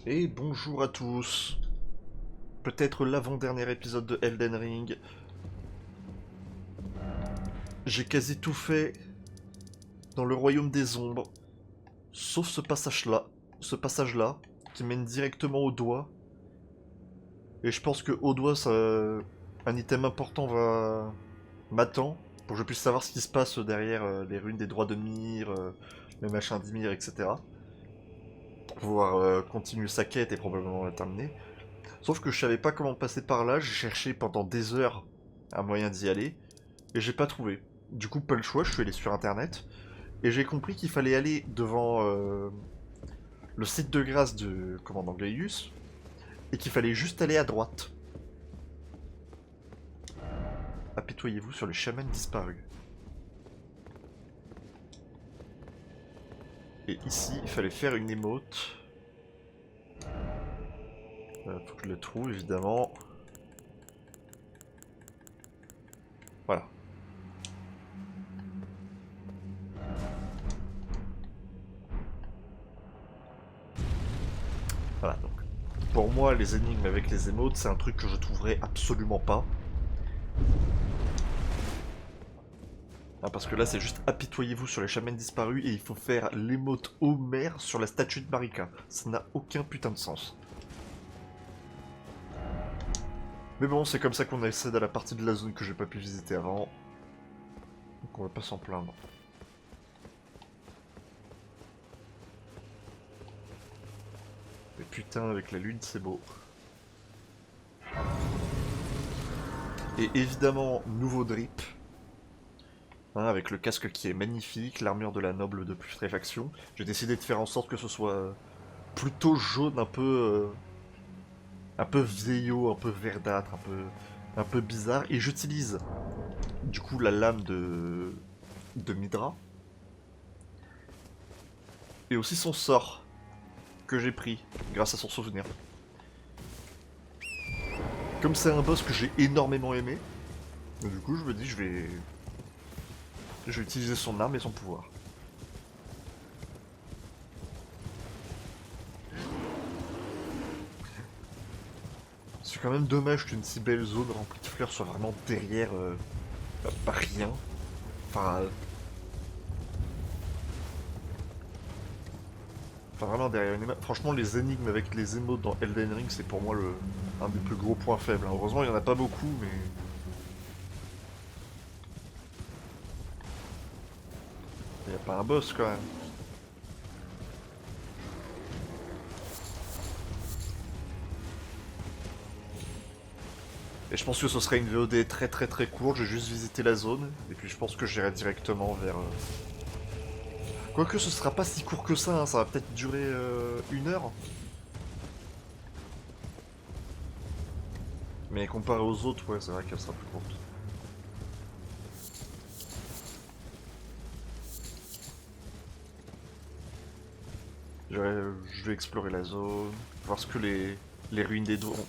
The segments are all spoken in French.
Et bonjour à tous. Peut-être l'avant-dernier épisode de Elden Ring. J'ai quasi tout fait dans le royaume des ombres, sauf ce passage-là, qui mène directement au doigt. Et je pense que au doigt, un item important m'attend pour que je puisse savoir ce qui se passe derrière les ruines des droits de Mire, le machin d'Ymir, etc. Pour pouvoir continuer sa quête et probablement la terminer. Sauf que je savais pas comment passer par là, j'ai cherché pendant des heures un moyen d'y aller, et j'ai pas trouvé. Du coup, pas le choix, je suis allé sur internet, et j'ai compris qu'il fallait aller devant le site de grâce de commandant Gaius, et qu'il fallait juste aller à droite. Apitoyez-vous sur les chamans disparus. Et ici, il fallait faire une émote. Faut que je le trouve, évidemment. Voilà. Voilà, donc. Pour moi, les énigmes avec les émotes, c'est un truc que je trouverai absolument pas. Parce que là, c'est juste apitoyez-vous sur les chamans disparus et il faut faire l'émote Homer sur la statue de Marika. Ça n'a aucun putain de sens. Mais bon, c'est comme ça qu'on accède à la partie de la zone que j'ai pas pu visiter avant. Donc on va pas s'en plaindre. Mais putain, avec la lune, c'est beau. Et évidemment, nouveau drip. Avec le casque qui est magnifique, l'armure de la noble de putréfaction. J'ai décidé de faire en sorte que ce soit plutôt jaune, un peu vieillot, un peu verdâtre, un peu bizarre. Et j'utilise du coup la lame de Midra. Et aussi son sort que j'ai pris grâce à son souvenir. Comme c'est un boss que j'ai énormément aimé, du coup je me dis je vais utiliser son arme et son pouvoir. C'est quand même dommage qu'une si belle zone remplie de fleurs soit vraiment derrière pas rien. Enfin vraiment derrière une image. Franchement les énigmes avec les émotes dans Elden Ring c'est pour moi un des plus gros points faibles. Heureusement il y en a pas beaucoup mais... Il n'y a pas un boss quand même. Et je pense que ce serait une VOD très très très courte, j'ai juste visité la zone, et puis je pense que j'irai directement vers... Quoique ce sera pas si court que ça va peut-être durer 1 heure. Mais comparé aux autres, ouais, c'est vrai qu'elle sera plus courte. Je vais explorer la zone, voir ce que les ruines des doigts ont.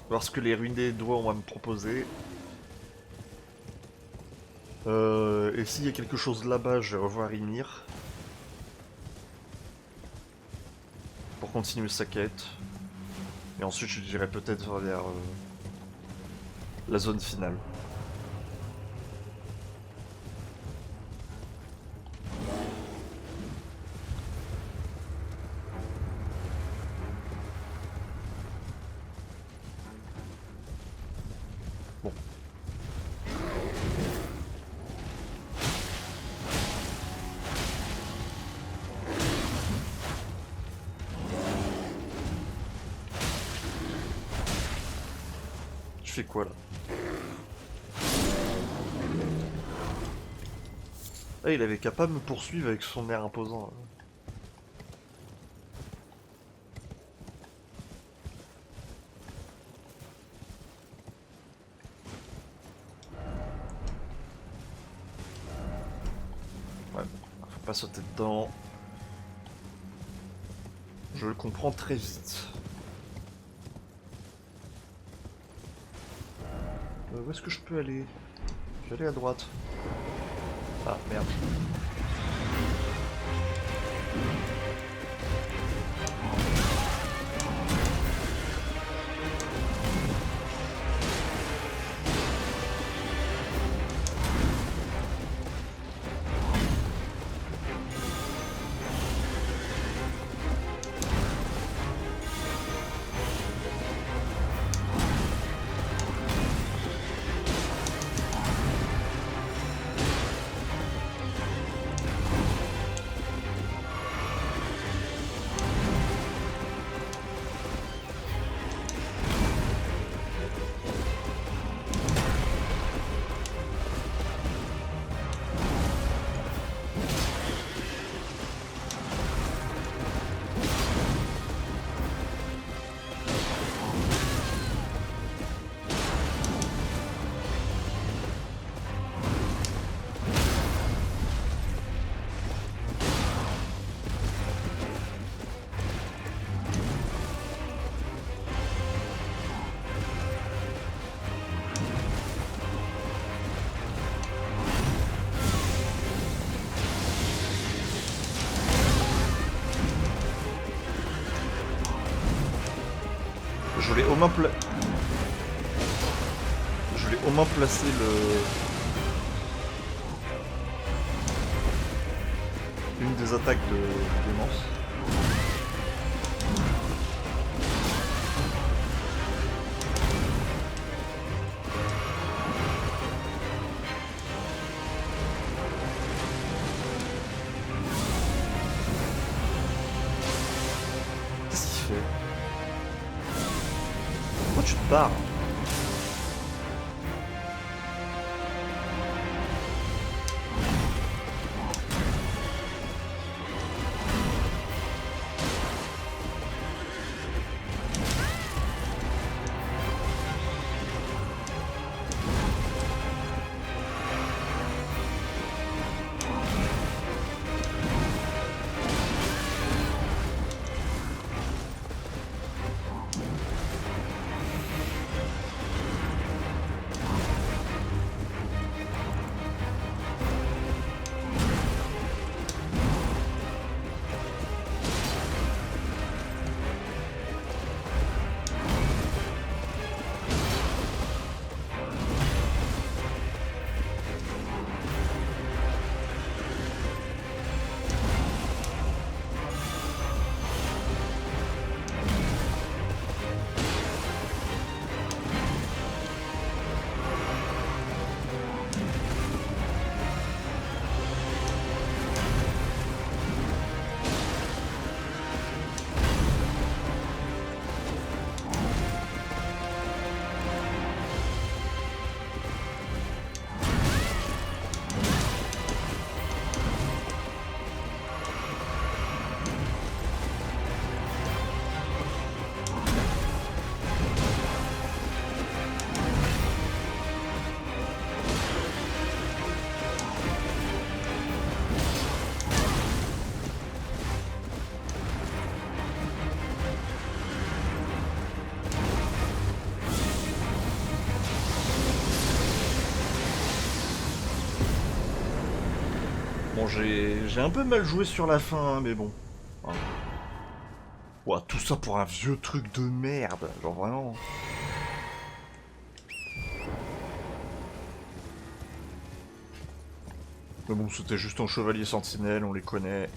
Voir ce que les ruines des doigts ont à me proposer. Et s'il y a quelque chose là-bas, je vais revoir Ymir. Pour continuer sa quête. Et ensuite, je dirais peut-être vers la zone finale. Bon. Je fais quoi là? Ah, il avait qu'à pas me poursuivre avec son air imposant. Ouais, bon, faut pas sauter dedans. Je le comprends très vite. Où est-ce que je peux aller? Je vais aller à droite. Ah, merde. Je voulais au moins placer une des attaques de démence. Qu'est-ce qu'il fait? Pourquoi tu te barres? Bon, j'ai un peu mal joué sur la fin, hein, mais bon. Hein. Ouah, tout ça pour un vieux truc de merde, genre vraiment. Mais bon, c'était juste un chevalier sentinelle, on les connaît.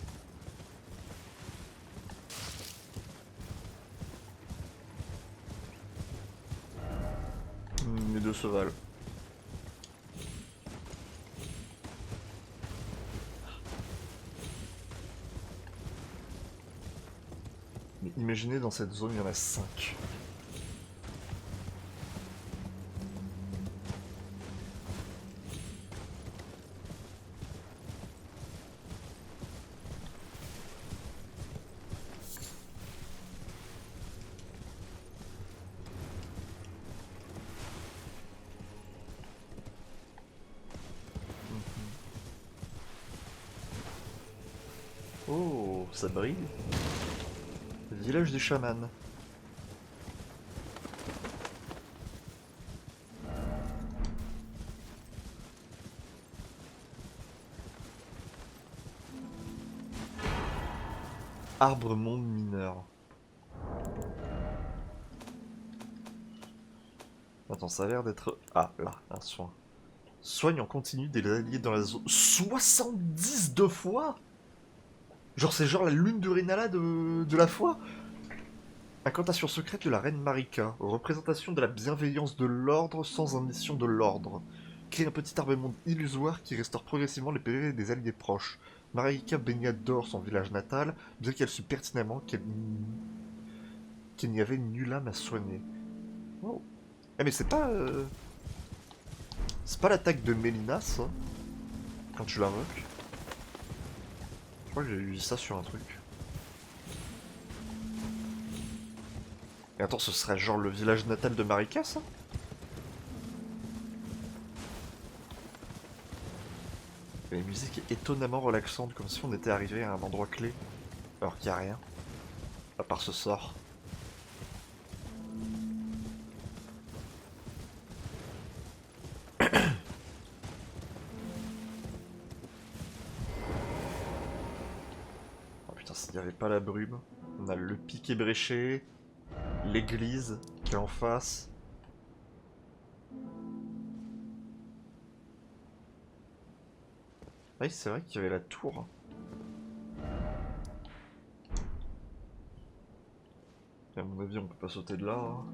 Les deux se valent. Mais imaginez, dans cette zone, il y en a 5. Oh, ça brille. Village des chamans. Arbre monde mineur. Attends, ça a l'air d'être... Ah, là, un soin. Soigne en continu des alliés dans la zone. 72 fois. Genre, c'est genre la lune de Rennala de la foi. Incantation secrète de la reine Marika. Représentation de la bienveillance de l'ordre sans ambition de l'ordre. Crée un petit arbre monde illusoire qui restaure progressivement les PV des alliés proches. Marika baigna d'or son village natal, bien qu'elle sût pertinemment qu'il n'y avait nulle âme à soigner. Oh. Eh mais c'est pas... C'est pas l'attaque de Mélina, ça? Quand tu l'invoques? Je crois que j'ai eu ça sur un truc. Et attends, ce serait genre le village natal de Marika, ça? Et la musique est étonnamment relaxante, comme si on était arrivé à un endroit clé. Alors qu'il n'y a rien. À part ce sort. Oh putain, s'il n'y avait pas la brume. On a le pic ébréché, l'église, qui est en face. Oui, c'est vrai qu'il y avait la tour. Et à mon avis, on peut pas sauter de là. Hein.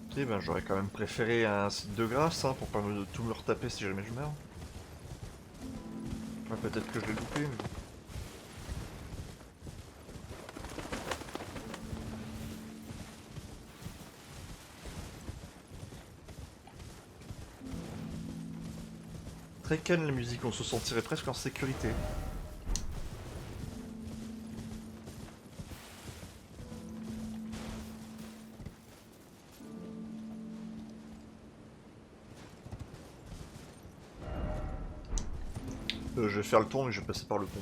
Ok, ben j'aurais quand même préféré un site de grâce hein, pour pas tout me retaper si jamais je meurs. Ouais, peut-être que je l'ai loupé, mais bon. Très calme la musique, on se sentirait presque en sécurité. Je vais faire le tour mais je vais passer par le pont.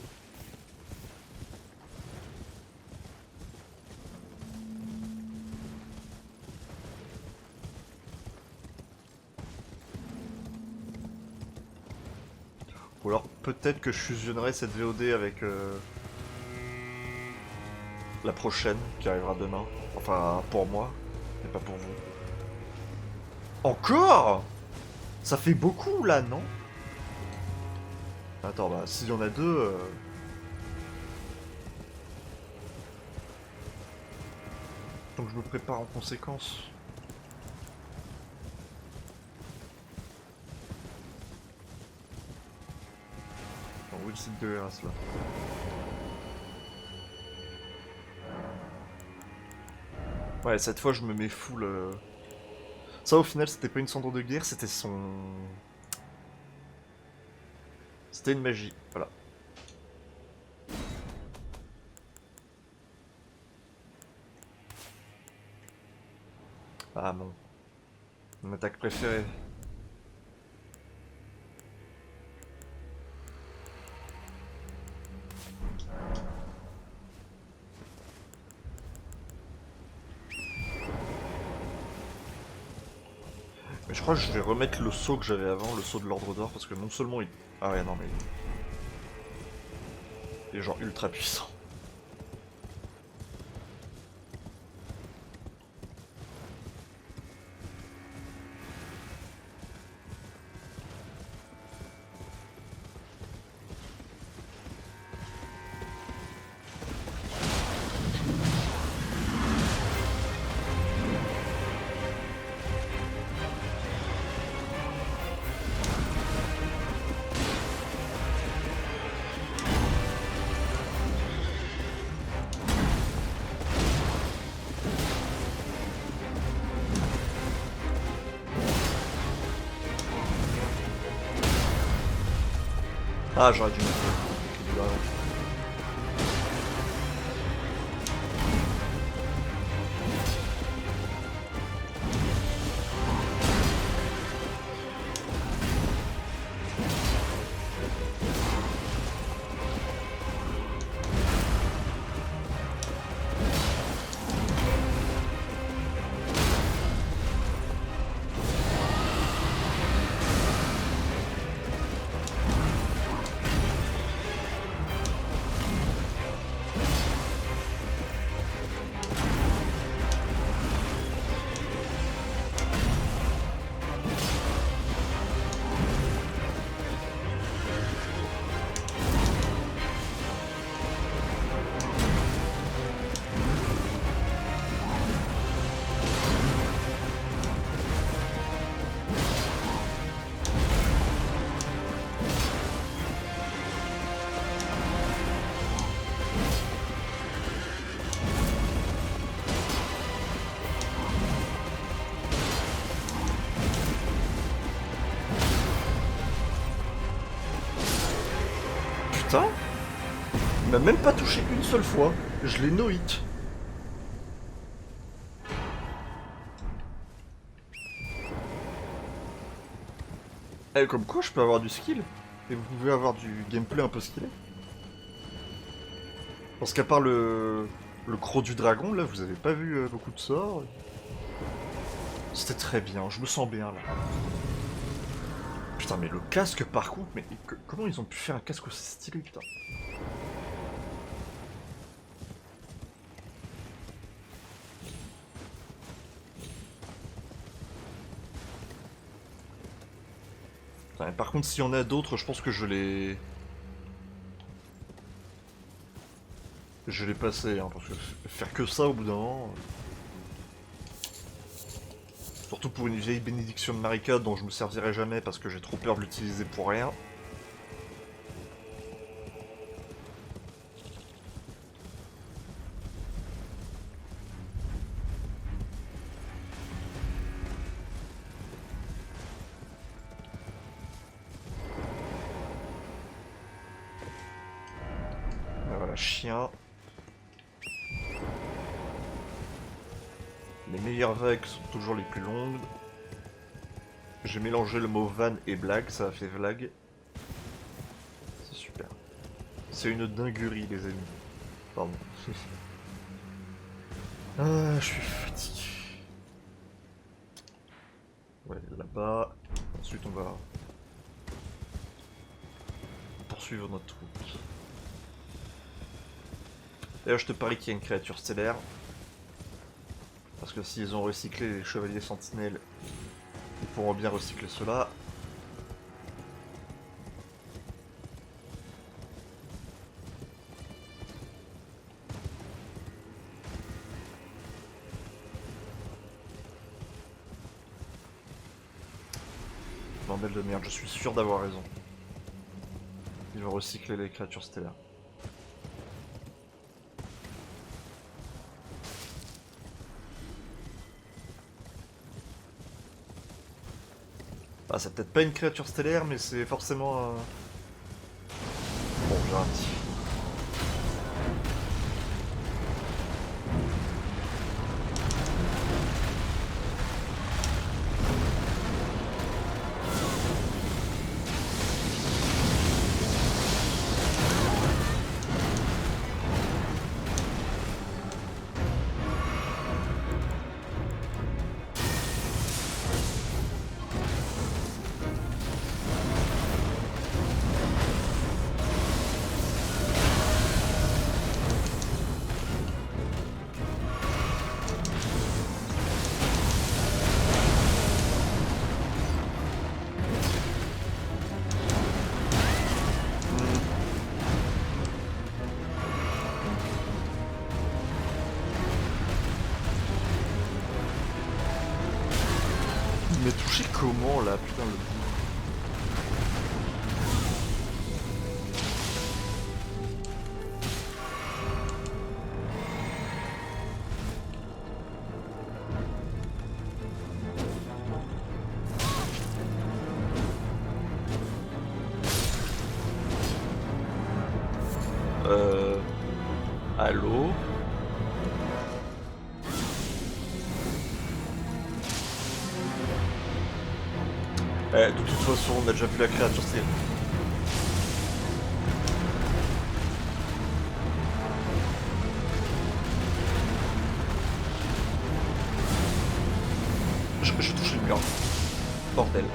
Ou alors peut-être que je fusionnerai cette VOD avec la prochaine qui arrivera demain. Enfin pour moi, mais pas pour vous. Encore? Ça fait beaucoup là, non? Attends, bah s'il y en a deux... Donc je me prépare en conséquence. Attends, où est le site de Eras là? Ouais, cette fois je me mets full... Ça au final c'était pas une cendre de guerre, c'était son... C'était une magie, voilà. Ah non. Mon attaque préférée. Mais je crois que je vais remettre le saut que j'avais avant, le saut de l'ordre d'or, parce que non seulement il... Ah ouais, non mais... Il est genre ultra puissant. Ah, j'aurais dû mettre le clé avant. Putain, il m'a même pas touché une seule fois. Je l'ai no hit. Eh, comme quoi je peux avoir du skill. Et vous pouvez avoir du gameplay un peu skillé. Parce qu'à part le croc du dragon, là, vous avez pas vu beaucoup de sorts. C'était très bien, je me sens bien là. Putain, mais le casque par contre, mais comment ils ont pu faire un casque aussi stylé, putain. Putain, par contre, s'il y en a d'autres, je pense que je l'ai passé, hein, parce que faire que ça au bout d'un moment... Surtout pour une vieille bénédiction de Marika dont je me servirai jamais parce que j'ai trop peur de l'utiliser pour rien. Ah, voilà, chien. Les meilleures vagues sont toujours les plus longues. J'ai mélangé le mot van et blague, ça a fait vlag. C'est super. C'est une dinguerie, les amis. Pardon. Ah, je suis fatigué. Ouais, là-bas. Ensuite, on va poursuivre notre route. D'ailleurs, je te parie qu'il y a une créature stellaire. Parce que s'ils ont recyclé les chevaliers sentinelles, ils pourront bien recycler cela. Bordel de merde, je suis sûr d'avoir raison. Ils vont recycler les créatures stellaires. Ah, c'est peut-être pas une créature stellaire, mais c'est forcément un... Bon, j'ai un petit... Mais touché comment là, putain le coup. Allô? Eh, de toute façon, on a déjà vu la créature, c'est... Je touche le mur. Bordel.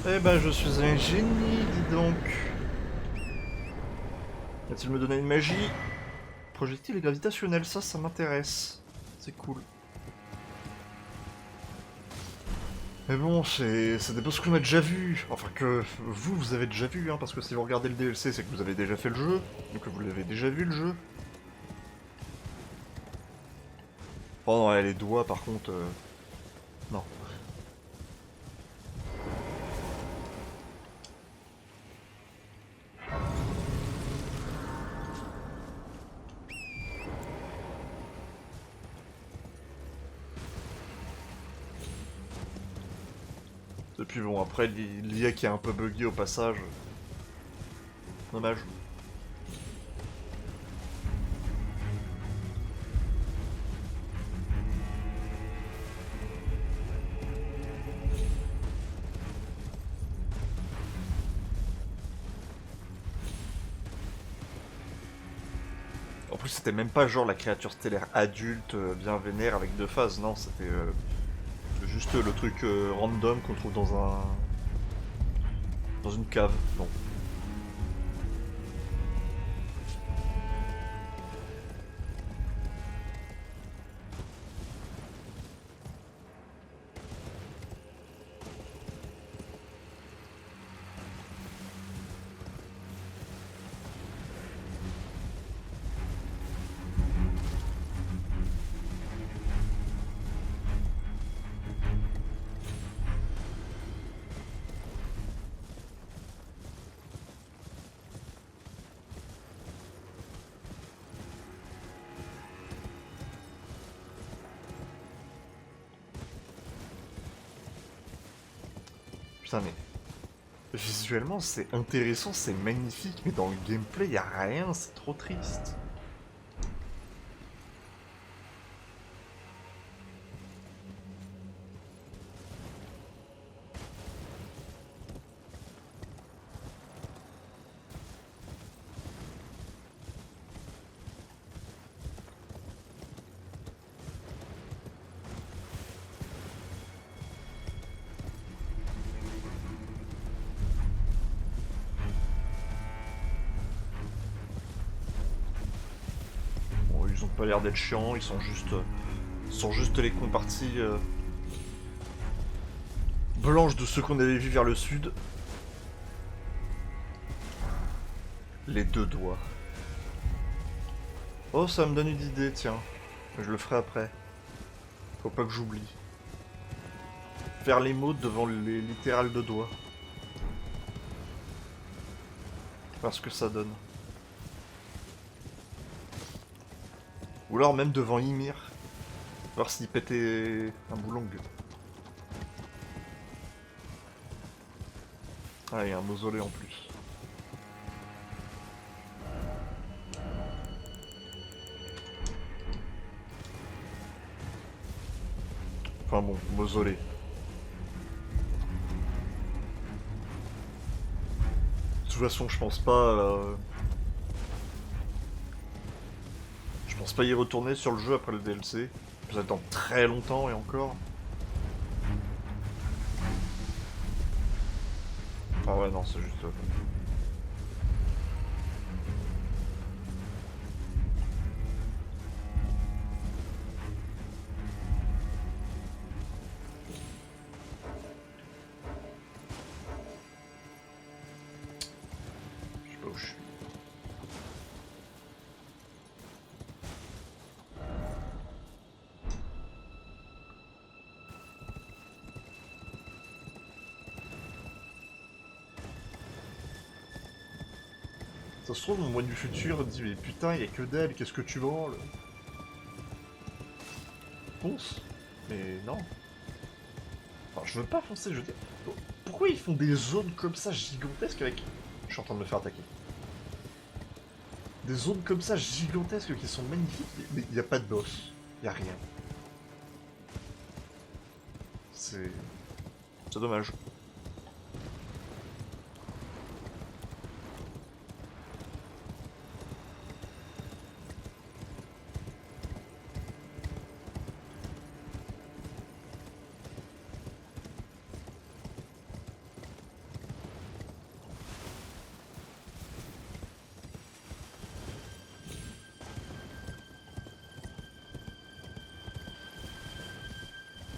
Eh ben, je suis un génie, dis donc. Va-t-il me donner une magie? Projectile gravitationnel, ça m'intéresse. C'est cool. Mais bon, c'est des boss qu'on a déjà vus. Enfin, que vous avez déjà vu, hein, parce que si vous regardez le DLC, c'est que vous avez déjà fait le jeu. Donc que vous l'avez déjà vu, le jeu. Oh non, ouais, les doigts, par contre... Non. Et puis bon, après, l'IA qui est un peu buggé au passage. Dommage. En plus, c'était même pas genre la créature stellaire adulte, bien vénère avec deux phases, non, c'était juste le truc random qu'on trouve dans une cave. Non. Putain, mais visuellement, c'est intéressant, c'est magnifique, mais dans le gameplay, y a rien, c'est trop triste. Bon, ils ont pas l'air d'être chiants, ils sont juste les comparties blanches de ceux qu'on avait vus vers le sud. Les deux doigts. Oh, ça me donne une idée, tiens. Je le ferai après. Faut pas que j'oublie. Faire les mots devant les littérales de doigts. Voir ce que ça donne. Ou alors même devant Ymir. Voir s'il pétait un boulong. Ah, il y a un mausolée en plus. Enfin bon, mausolée. De toute façon, je pense pas... Je pense pas y retourner sur le jeu après le DLC. J'attends très longtemps et encore. Ah ouais, non, c'est juste... Je sais pas où je suis. Ça se trouve, moi du futur dit mais putain, y a que d'elle, qu'est-ce que tu branles? Fonce. Mais non. Enfin, je veux pas foncer, je veux dire. Pourquoi ils font des zones comme ça gigantesques avec... Je suis en train de me faire attaquer. Des zones comme ça gigantesques qui sont magnifiques, mais il n'y a pas de boss. Il n'y a rien. C'est... C'est dommage.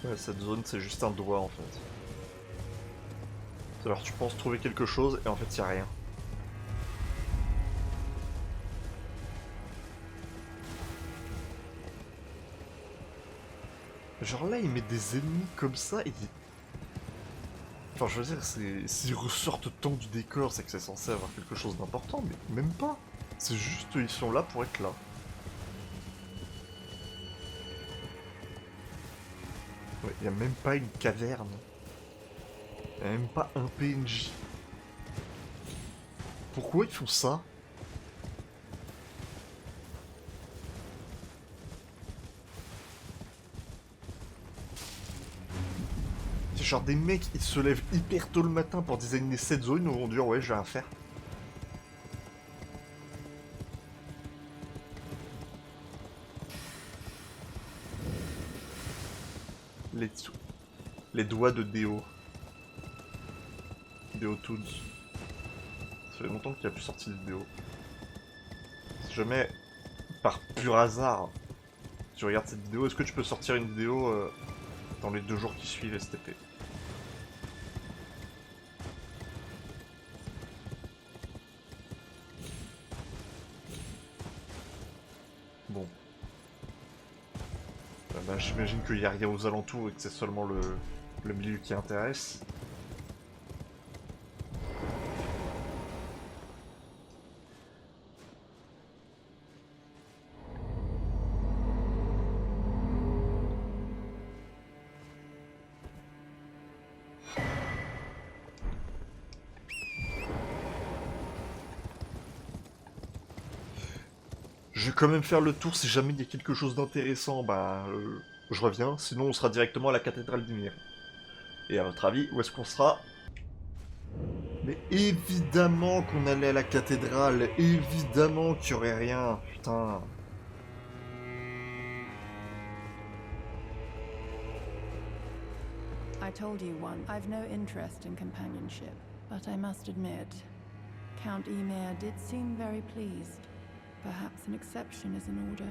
Ouais, cette zone, c'est juste un doigt, en fait. Alors tu penses trouver quelque chose, et en fait, y a rien. Genre là, il met des ennemis comme ça, et... Enfin, je veux dire, s'ils ressortent tant du décor, c'est que c'est censé avoir quelque chose d'important, mais même pas. C'est juste, ils sont là pour être là. Ouais, y a même pas une caverne. Y a même pas un PNJ. Pourquoi ils font ça? C'est genre des mecs, ils se lèvent hyper tôt le matin pour designer cette zone, ils vont dire ouais, j'ai rien à faire. Les, les doigts de Deo. Deo Toons. Ça fait longtemps qu'il a plus sorti de vidéo. Si jamais, par pur hasard, tu regardes cette vidéo, est-ce que tu peux sortir une vidéo dans les 2 jours qui suivent STP? Bon. Bah, j'imagine qu'il n'y a rien aux alentours et que c'est seulement le milieu qui intéresse. Je vais quand même faire le tour, si jamais il y a quelque chose d'intéressant, bah je reviens, sinon on sera directement à la cathédrale d'Ymir. Et à votre avis, où est-ce qu'on sera? Mais évidemment qu'on allait à la cathédrale, évidemment qu'il y aurait rien, putain. I told you once, I've no interest in companionship, but I must admit, Count Ymir did seem very pleased. Perhaps an exception is in order.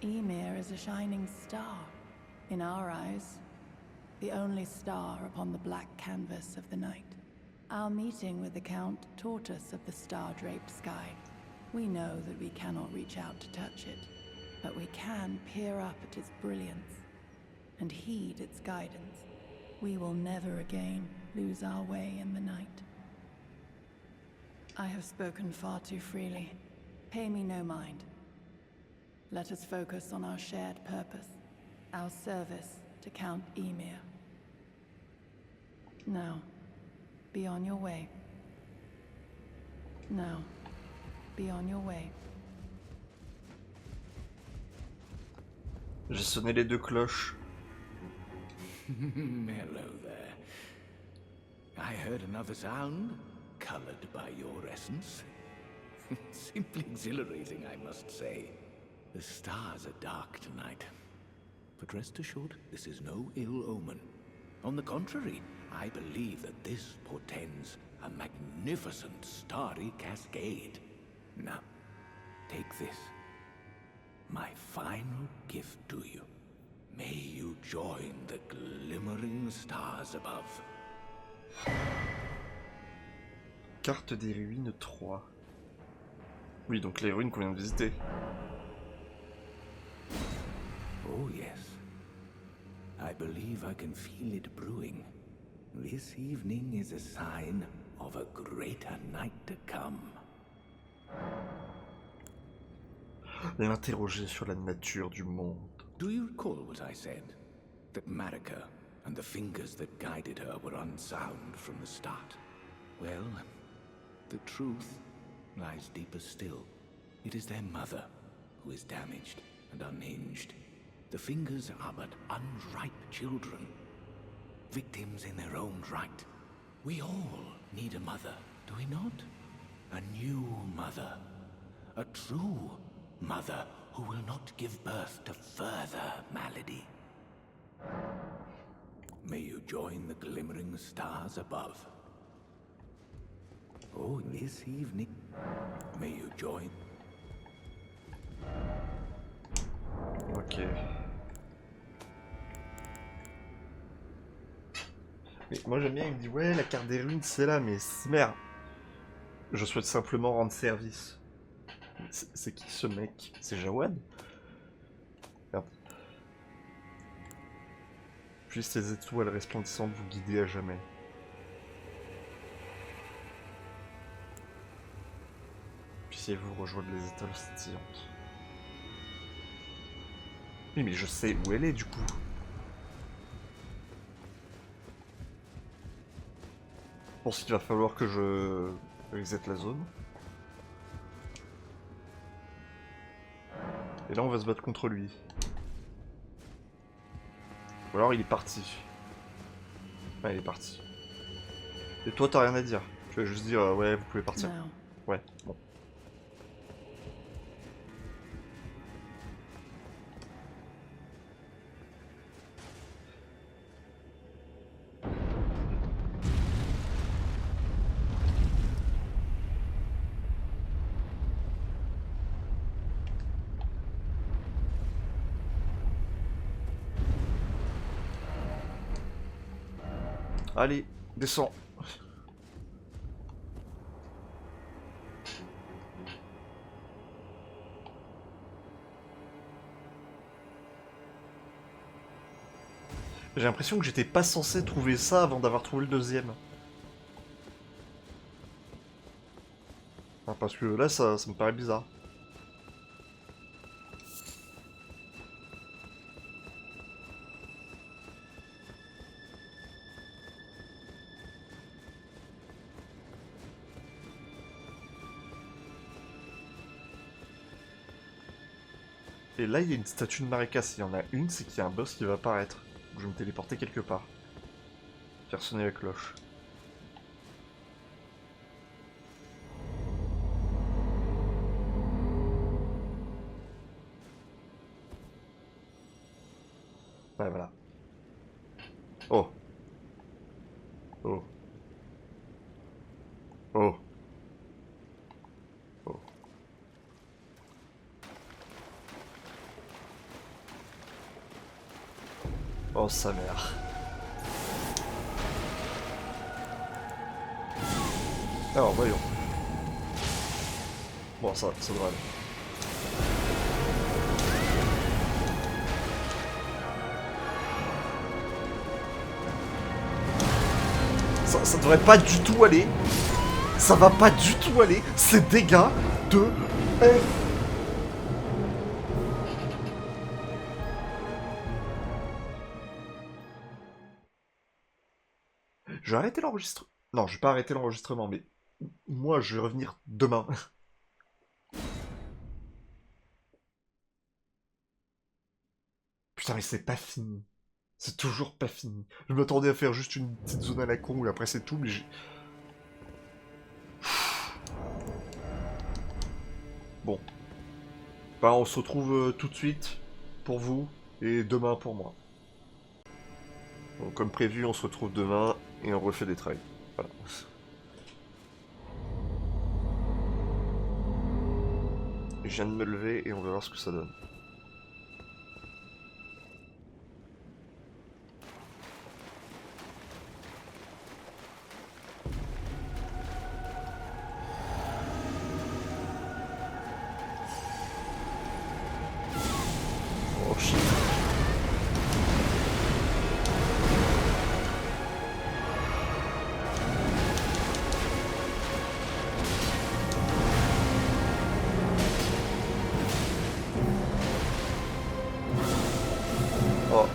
Ymir is a shining star, in our eyes. The only star upon the black canvas of the night. Our meeting with the Count taught us of the star-draped sky. We know that we cannot reach out to touch it, but we can peer up at its brilliance and heed its guidance. We will never again lose our way in the night. I have spoken far too freely. Pay me no mind. Let us focus on our shared purpose, our service to Count Ymir. Now, be on your way. Now, be on your way. J'ai sonné les 2 cloches. Hello there. I heard another sound, colored by your essence. Simply exhilarating, I must say. The stars are dark tonight. But rest assured, this is no ill omen. On the contrary, I believe that this portends a magnificent starry cascade. Now, take this. My final gift to you. May you join the glimmering stars above. Carte des ruines 3. Oui, donc les ruines qu'on vient de visiter. Oh yes. I believe I can feel it brewing. This evening is a sign of a greater night to come. L'interroger sur la nature du monde. Do you recall what I said? That Marika and the fingers that guided her were unsound from the start. Well, the truth lies deeper still. It is their mother who is damaged and unhinged. The fingers are but unripe children, victims in their own right. We all need a mother, do we not? A new mother. A true mother who will not give birth to further malady. May you join the glimmering stars above. Oh, this evening, may you join... Ok. Mais moi j'aime bien, il me dit ouais la carte des ruines c'est là, mais merde. Je souhaite simplement rendre service. C'est qui ce mec? C'est Jawad? Merde. Puissent ces étoiles resplendissantes vous guider à jamais. Puissiez-vous rejoindre les étoiles scintillantes. Oui mais je sais où elle est du coup. Je pense qu'il va falloir que je reset la zone. Et là on va se battre contre lui. Ou alors il est parti. Ouais il est parti. Et toi t'as rien à dire. Tu vas juste dire ouais vous pouvez partir. Now, Ouais, bon. Allez, descends. J'ai l'impression que j'étais pas censé trouver ça avant d'avoir trouvé le deuxième. Ah, parce que là, ça me paraît bizarre. Et là, il y a une statue de Marika. S'il y en a une, c'est qu'il y a un boss qui va apparaître. Je vais me téléporter quelque part. Faire sonner la cloche. Ouais, voilà. Oh. Oh. Oh. Oh. Oh, sa mère. Alors, voyons. Bon, ça devrait aller. Ça devrait pas du tout aller. Ça va pas du tout aller. C'est dégâts de F. Je vais arrêter l'enregistrement. Non, je vais pas arrêter l'enregistrement, mais moi, je vais revenir demain. Putain, mais c'est pas fini. C'est toujours pas fini. Je m'attendais à faire juste une petite zone à la con, et après c'est tout, mais j'ai... Bon. Bah, on se retrouve tout de suite pour vous, et demain pour moi. Donc, comme prévu, on se retrouve demain, et on refait des trails. Voilà. Je viens de me lever, et on va voir ce que ça donne. Oh shit. Oh.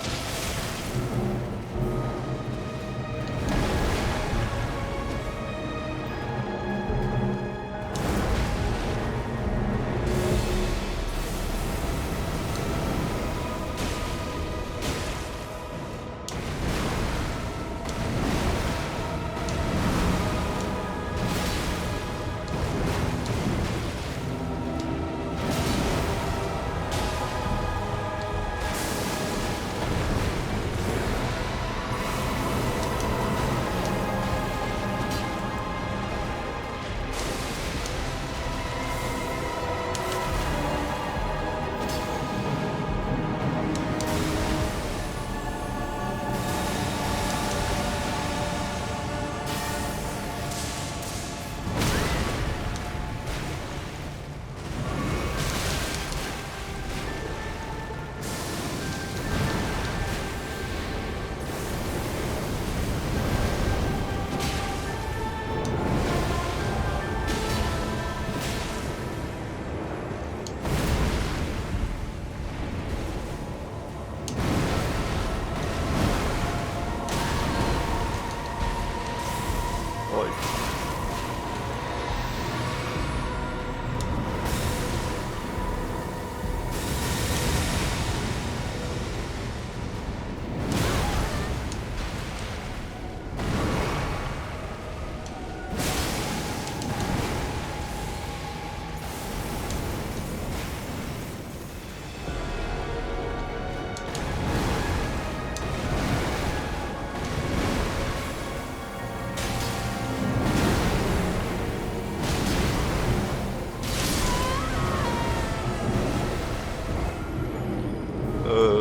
Ouais.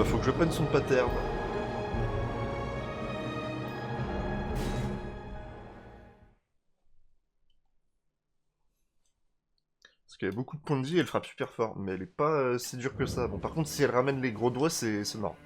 Faut que je prenne son pattern. Parce qu'elle a beaucoup de points de vie, elle frappe super fort, mais elle est pas si dure que ça. Bon, par contre, si elle ramène les gros doigts, c'est mort.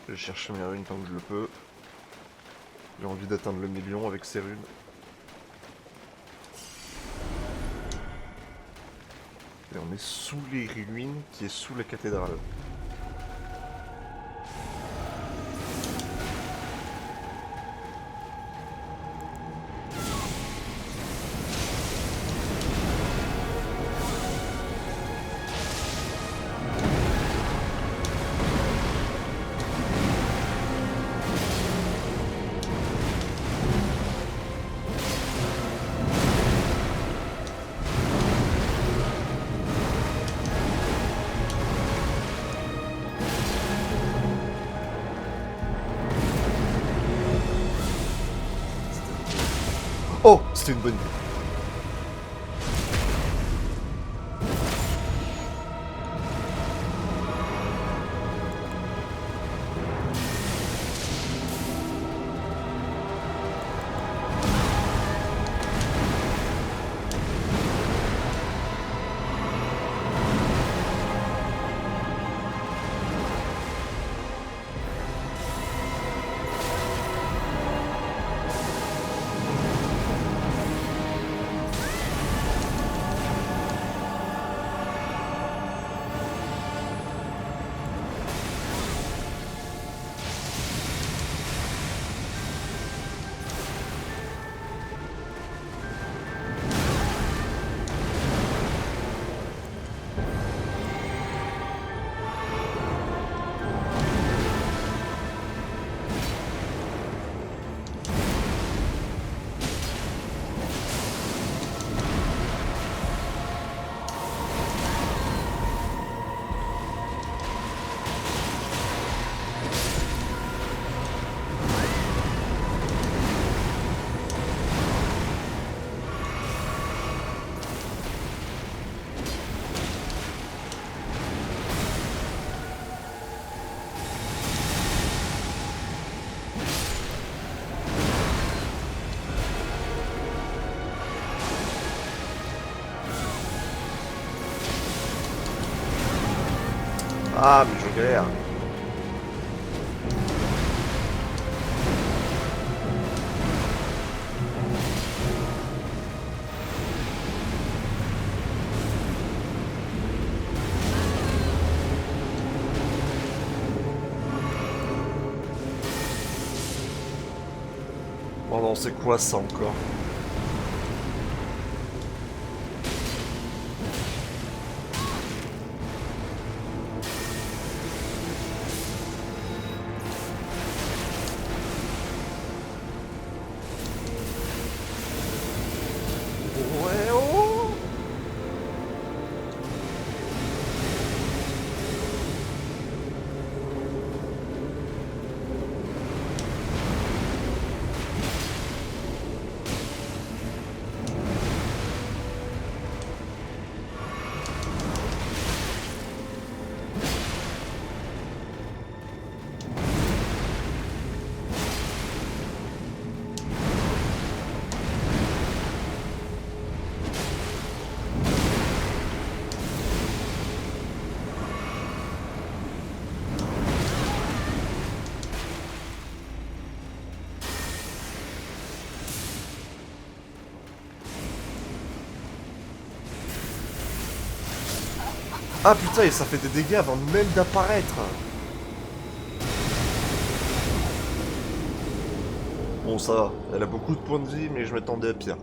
Je vais chercher mes runes tant que je le peux. J'ai envie d'atteindre le million avec ces runes. Et on est sous les ruines qui est sous la cathédrale. Oh, c'était une bonne idée. Ah, mais je galère. Oh non, c'est quoi ça encore? Ouais, oh! Ah putain, et ça fait des dégâts avant même d'apparaître. Bon, ça va. Elle a beaucoup de points de vie, mais je m'attendais à pire.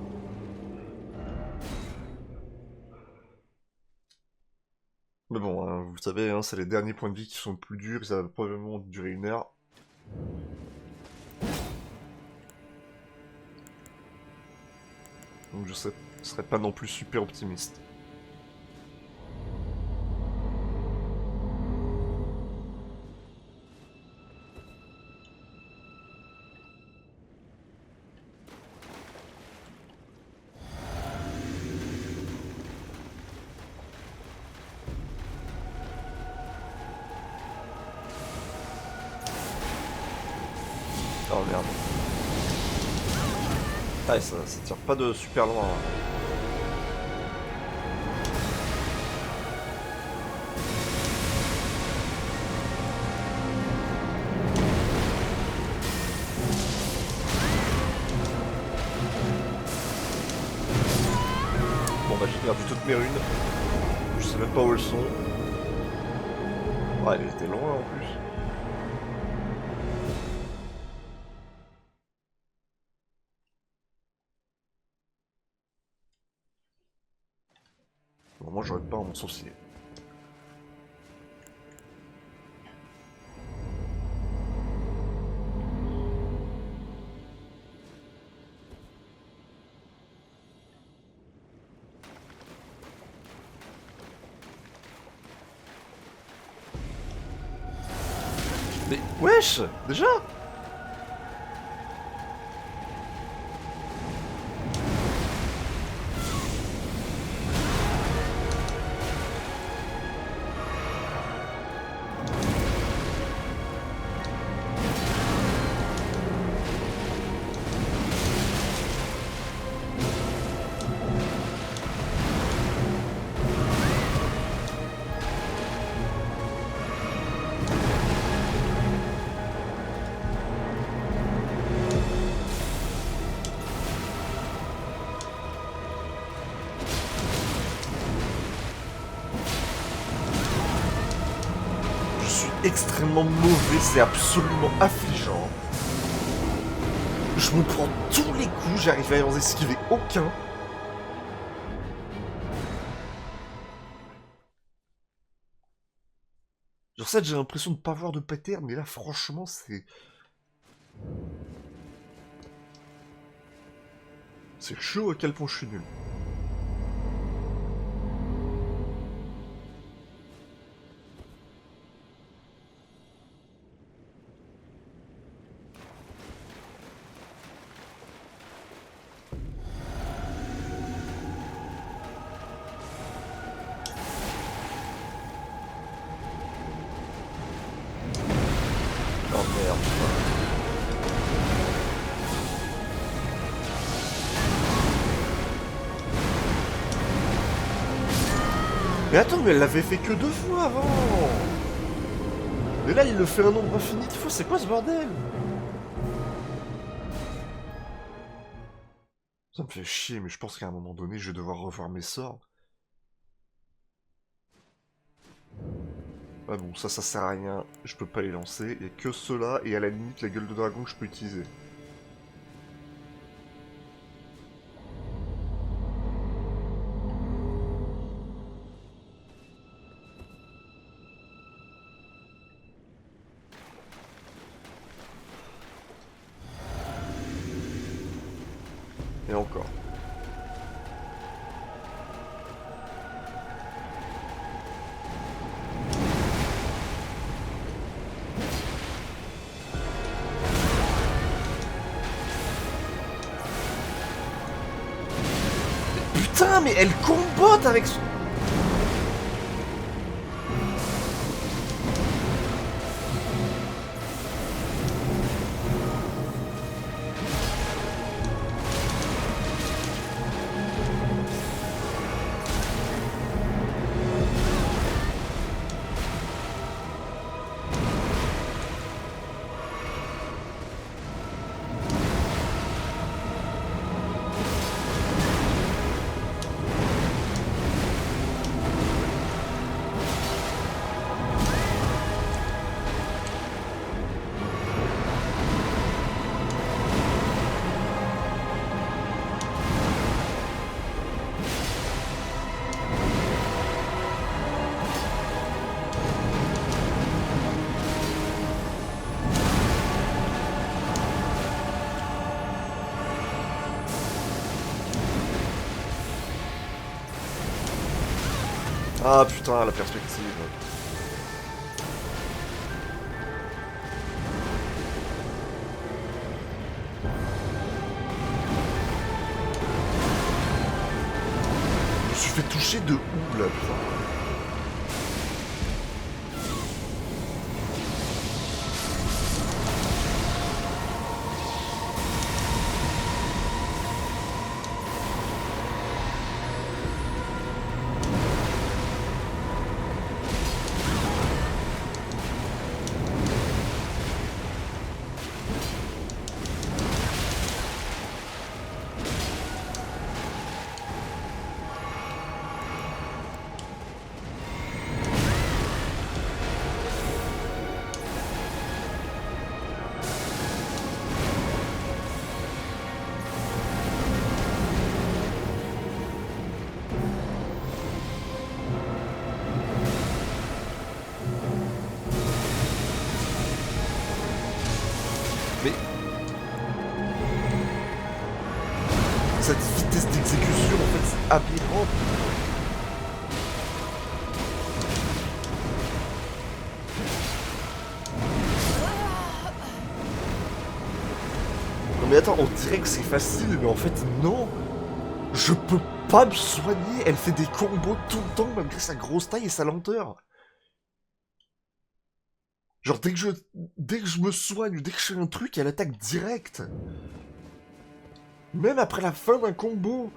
Mais bon, hein, vous savez, hein, c'est les derniers points de vie qui sont le plus durs, et ça va probablement durer 1 heure. Donc je serais pas non plus super optimiste. Oh merde. Ah, ça tire pas de super loin. Hein. Bon bah j'ai perdu toutes mes runes. Je sais même pas où elles sont. Ouais, elle était loin en plus. Bon, moi j'aurais pas à m'en soucier. Mais wesh, déjà? Extrêmement mauvais, c'est absolument affligeant. Je me prends tous les coups, j'arrive à en esquiver aucun. Genre ça, j'ai l'impression de pas voir de pattern, mais là franchement c'est... C'est chaud à quel point je suis nul. Oh merde. Mais attends, mais elle l'avait fait que 2 fois avant. Et là, il le fait un nombre infini de fois, c'est quoi ce bordel? Ça me fait chier, mais je pense qu'à un moment donné, je vais devoir revoir mes sorts. Ah bon, ça sert à rien, je peux pas les lancer, il y a que ceux-là, et à la limite, la gueule de dragon que je peux utiliser. Et encore. Putain, mais elle combote avec son... Ah putain, la perspective. Je me suis fait toucher de où là, putain? Mais cette vitesse d'exécution, en fait, c'est aberrant. Non mais attends, on dirait que c'est facile, mais en fait, non. Je peux pas me soigner. Elle fait des combos tout le temps, malgré sa grosse taille et sa lenteur. Genre, dès que je me soigne, ou dès que je fais un truc, elle attaque direct. Même après la fin d'un combo.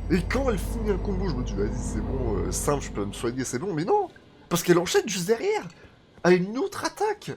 Et quand elle finit un combo, je me dis, vas-y, c'est bon, simple, je peux me soigner, c'est bon. Mais non, parce qu'elle enchaîne juste derrière, à une autre attaque.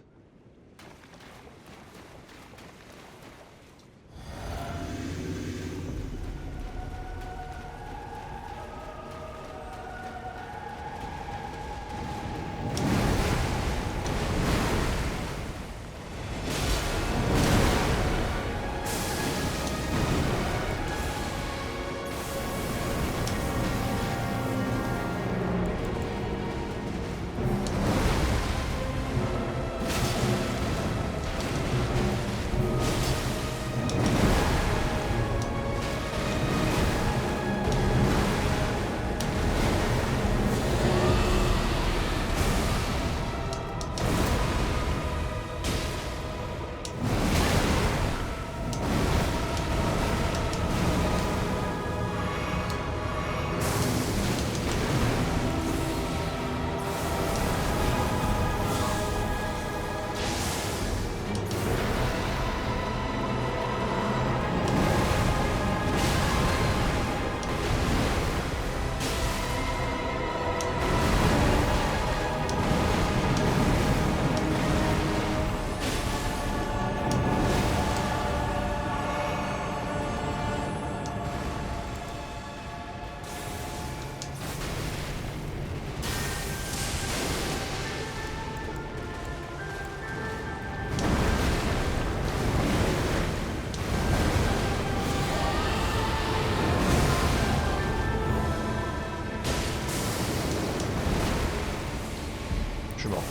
Je suis mort.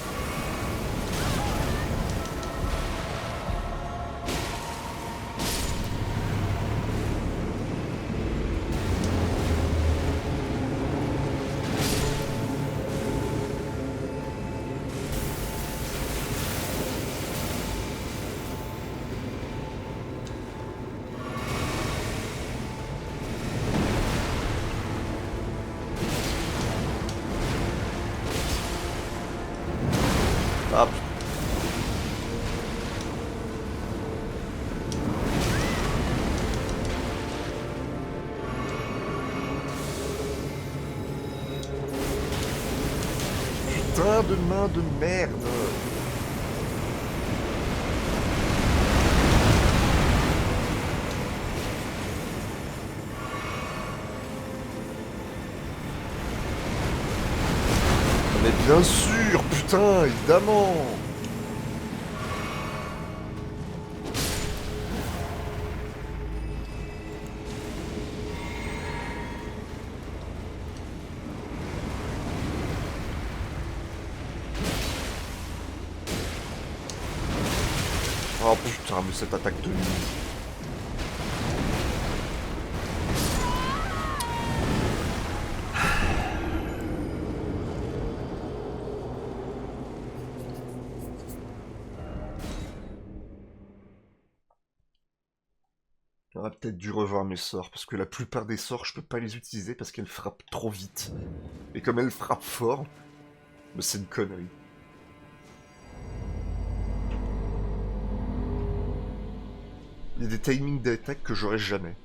Ah putain. Putain de main de merde. Mais bien sûr, putain, évidemment. Oh putain, mais cette attaque de nuit. J'aurais peut-être dû revoir mes sorts, parce que la plupart des sorts, je peux pas les utiliser parce qu'elles frappent trop vite. Et comme elles frappent fort, mais c'est une connerie. Il y a des timings d'attaque que j'aurais jamais.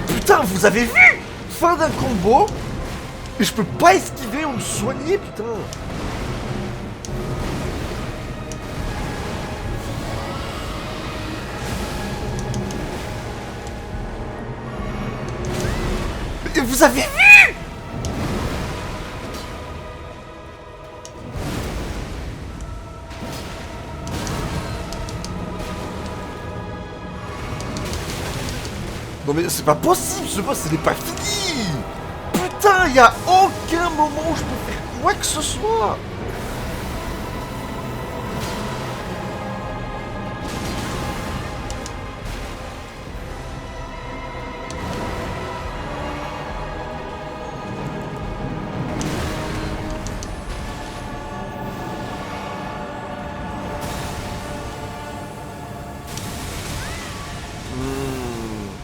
Putain, vous avez vu? Fin d'un combo, et je peux pas esquiver ou me soigner, putain. Et vous avez vu? Non mais c'est pas possible, ce boss il est pas fini. Putain, y a aucun moment où je peux faire quoi que ce soit.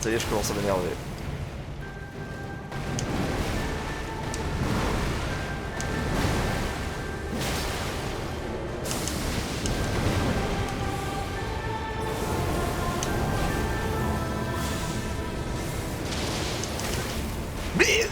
Ça y est, je commence à m'énerver. Mais...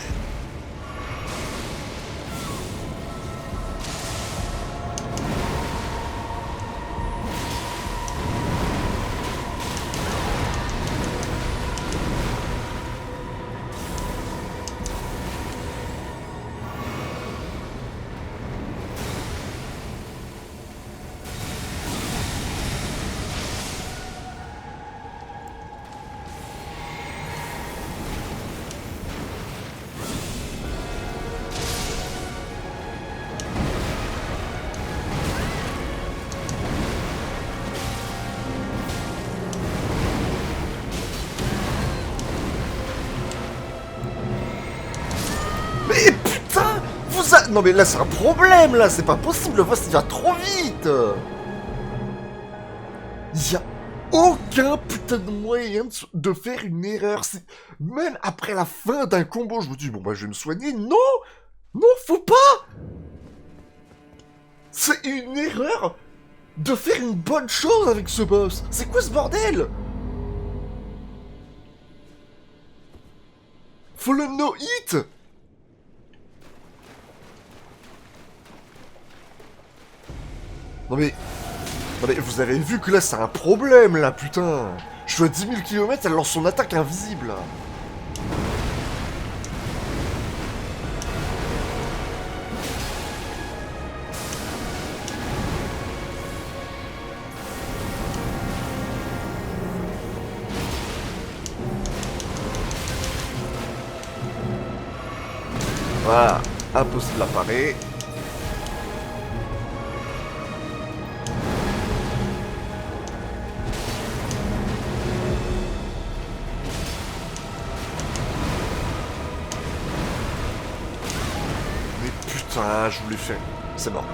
Mais putain, non mais là c'est un problème là, c'est pas possible, le boss il va trop vite. Y a aucun putain de moyen de faire une erreur. Même après la fin d'un combo, je me dis bon bah je vais me soigner. Non, non, faut pas. C'est une erreur de faire une bonne chose avec ce boss. C'est quoi ce bordel? Faut le no-hit. Non mais vous avez vu que là c'est un problème là, putain. Je suis à 10 000 km, elle lance son attaque invisible. Voilà, impossible à parer. Putain, je voulais faire. C'est mort.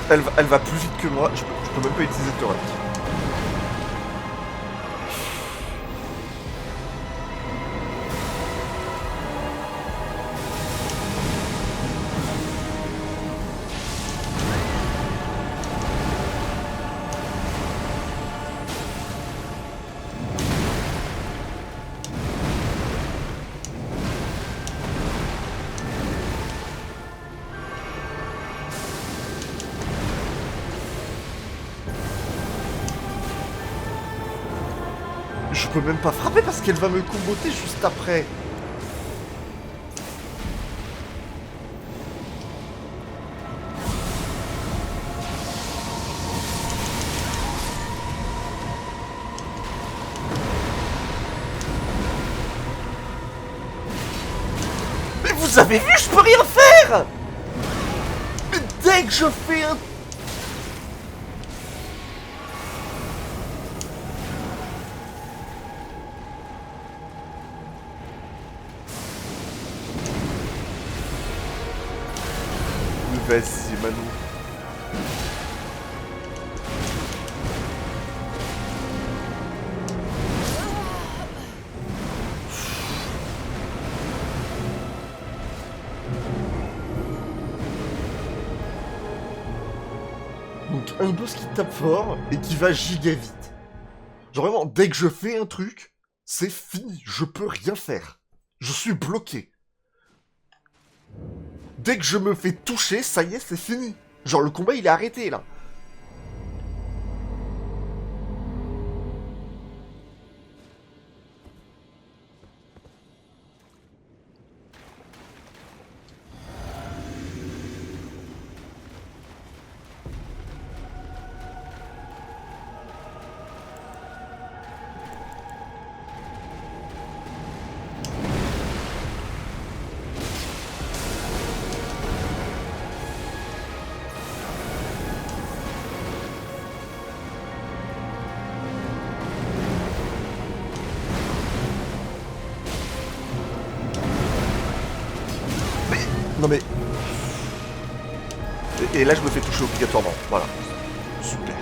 Elle va plus vite que moi, je peux même pas utiliser de torrent. Je peux même pas frapper parce qu'elle va me comboter juste après. Vous avez vu, je peux rien faire. Mais dès que je fais un... Mais vas-y, Manu. Donc un boss qui tape fort et qui va giga vite. Genre vraiment, dès que je fais un truc, c'est fini, je peux rien faire. Je suis bloqué. Dès que je me fais toucher, ça y est, c'est fini. Genre le combat il est arrêté là. Non mais... Et là je me fais toucher obligatoirement, voilà. Super.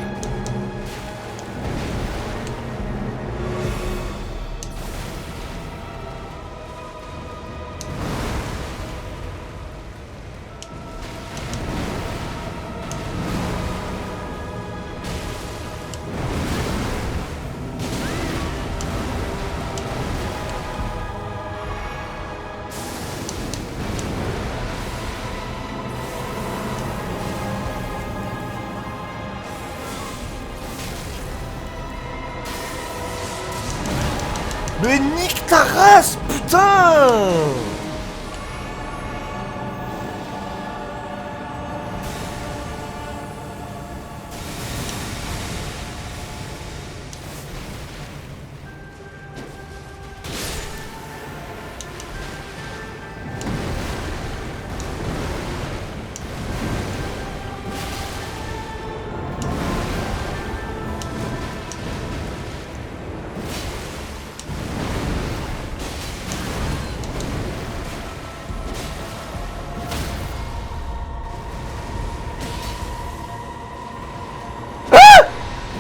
Mais nique ta race, putain!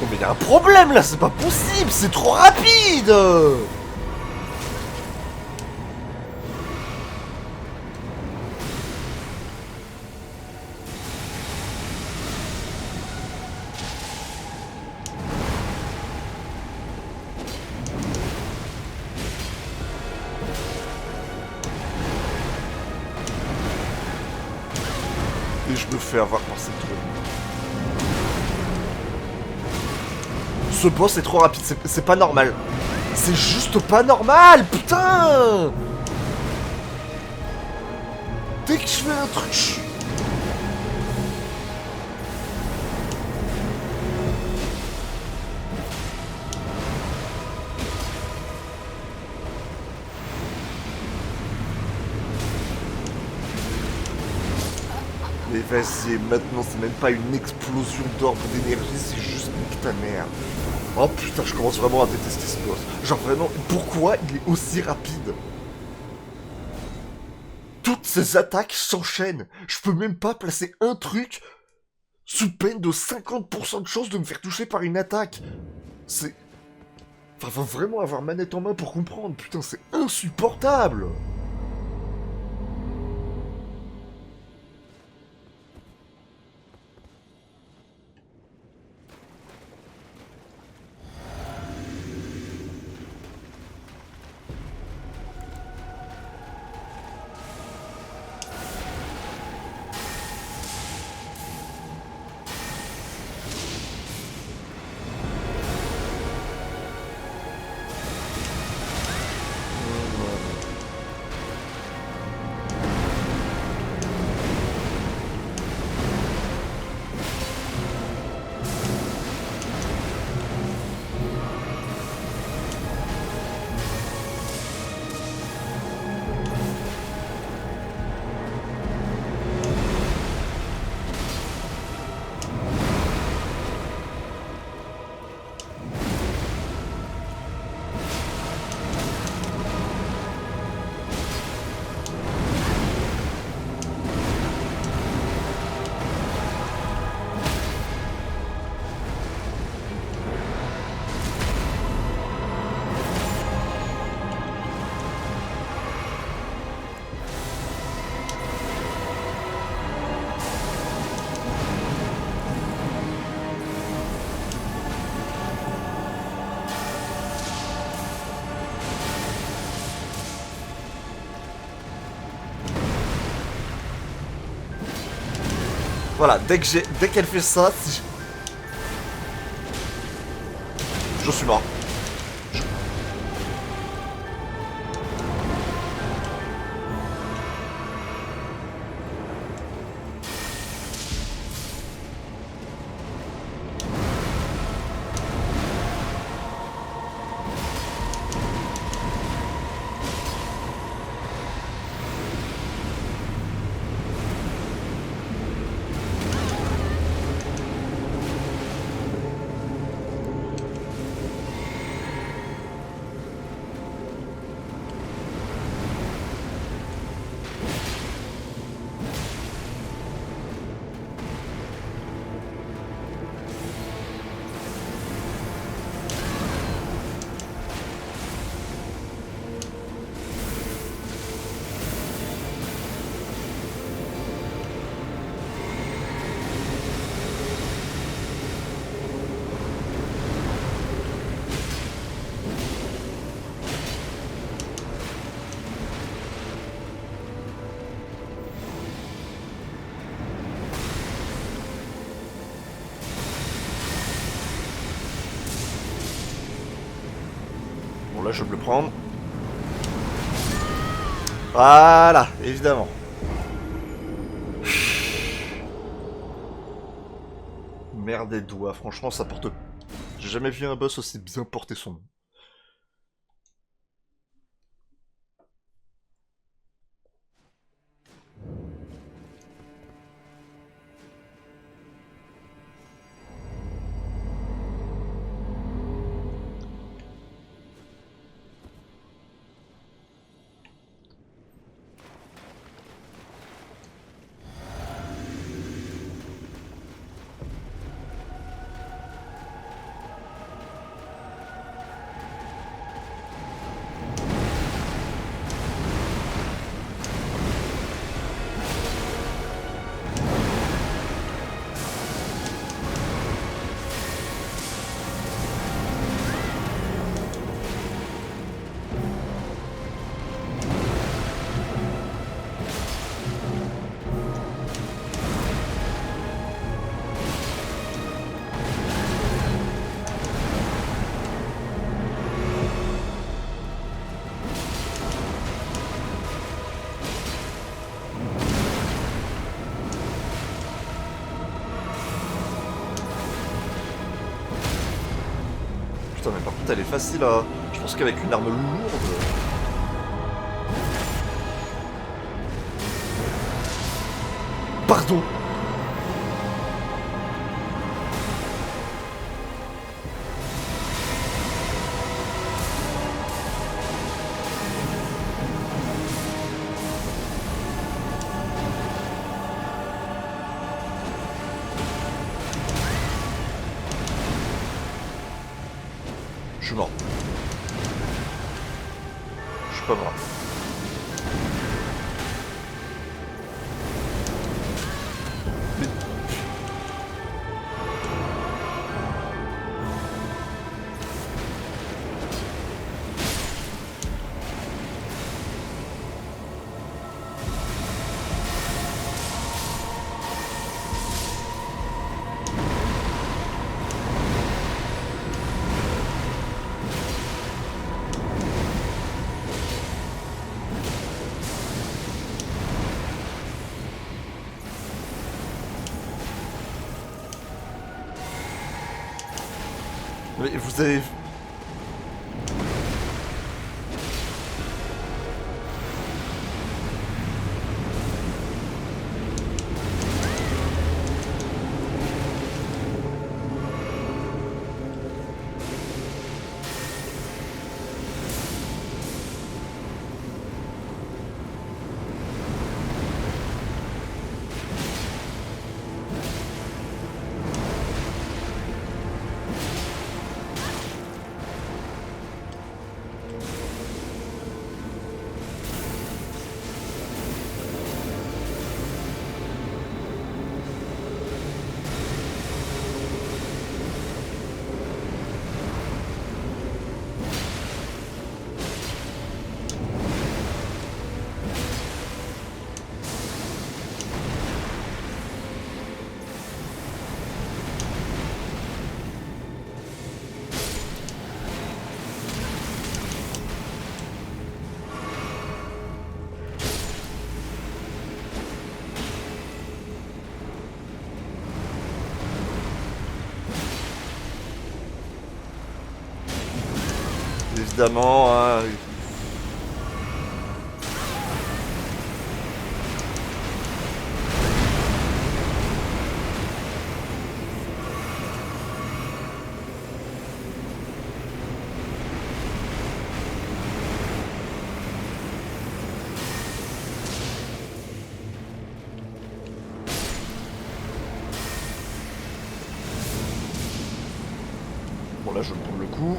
Non mais y'a un problème là, c'est pas possible, c'est trop rapide! Et je me fais avoir par cette trompe. Ce boss est trop rapide, c'est pas normal. C'est juste pas normal, putain! Dès que je fais un truc... Mais vas-y, maintenant c'est même pas une explosion d'ordre d'énergie, c'est juste nique ta mère. Oh putain, je commence vraiment à détester ce boss. Genre vraiment, pourquoi il est aussi rapide? Toutes ces attaques s'enchaînent. Je peux même pas placer un truc sous peine de 50% de chance de me faire toucher par une attaque. C'est... Enfin, faut vraiment avoir manette en main pour comprendre. Putain, c'est insupportable. Voilà, dès qu'elle fait ça, si je suis mort. Bon là je vais me le prendre. Voilà, évidemment. Merde des doigts, franchement ça porte... J'ai jamais vu un boss aussi bien porter son nom. Putain mais par contre elle est facile à... Je pense qu'avec une arme lourde... Pardon. Je suis mort. Je suis pas mort. Mais... Mais vous avez... Évidemment, hein. Bon là je me prends le coup.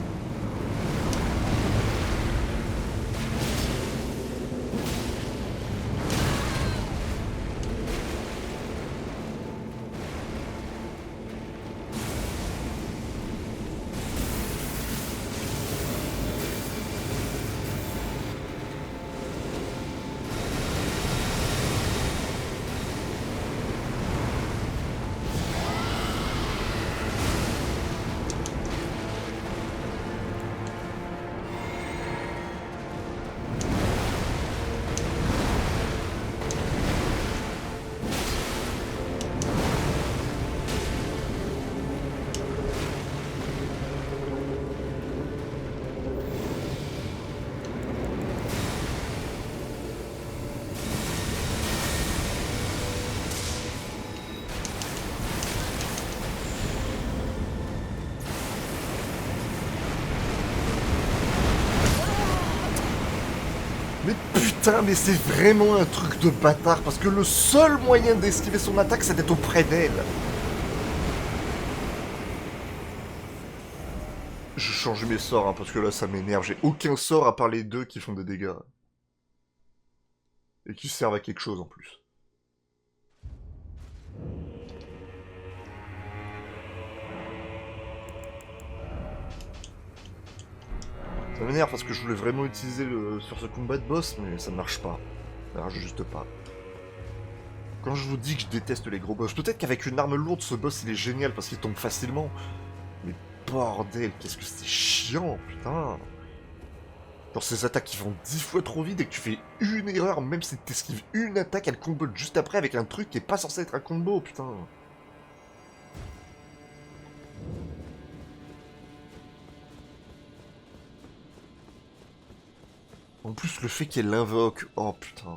Mais putain, mais c'est vraiment un truc de bâtard, parce que le seul moyen d'esquiver son attaque, c'est d'être auprès d'elle. Je change mes sorts, hein, parce que là, ça m'énerve. J'ai aucun sort à part les deux qui font des dégâts. Et qui servent à quelque chose, en plus. Ça m'énerve parce que je voulais vraiment utiliser sur ce combat de boss, mais ça ne marche pas. Ça marche juste pas. Quand je vous dis que je déteste les gros boss, peut-être qu'avec une arme lourde, ce boss il est génial parce qu'il tombe facilement. Mais bordel, qu'est-ce que c'est chiant, putain. Genre ces attaques qui vont 10 fois trop vite et que tu fais une erreur, même si t'esquives une attaque, elle combo juste après avec un truc qui est pas censé être un combo, putain. En plus, le fait qu'elle l'invoque, oh putain.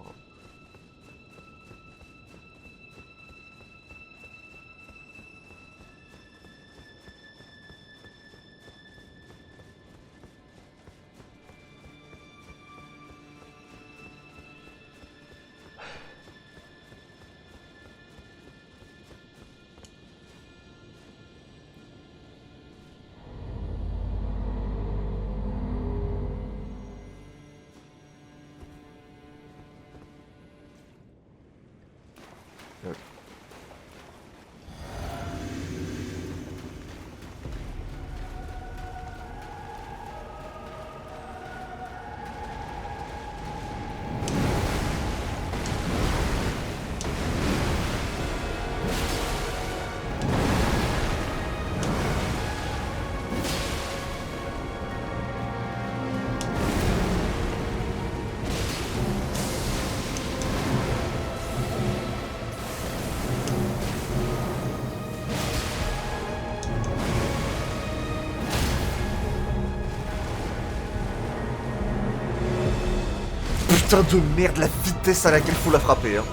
Putain de merde, la vitesse à laquelle faut la frapper, hein.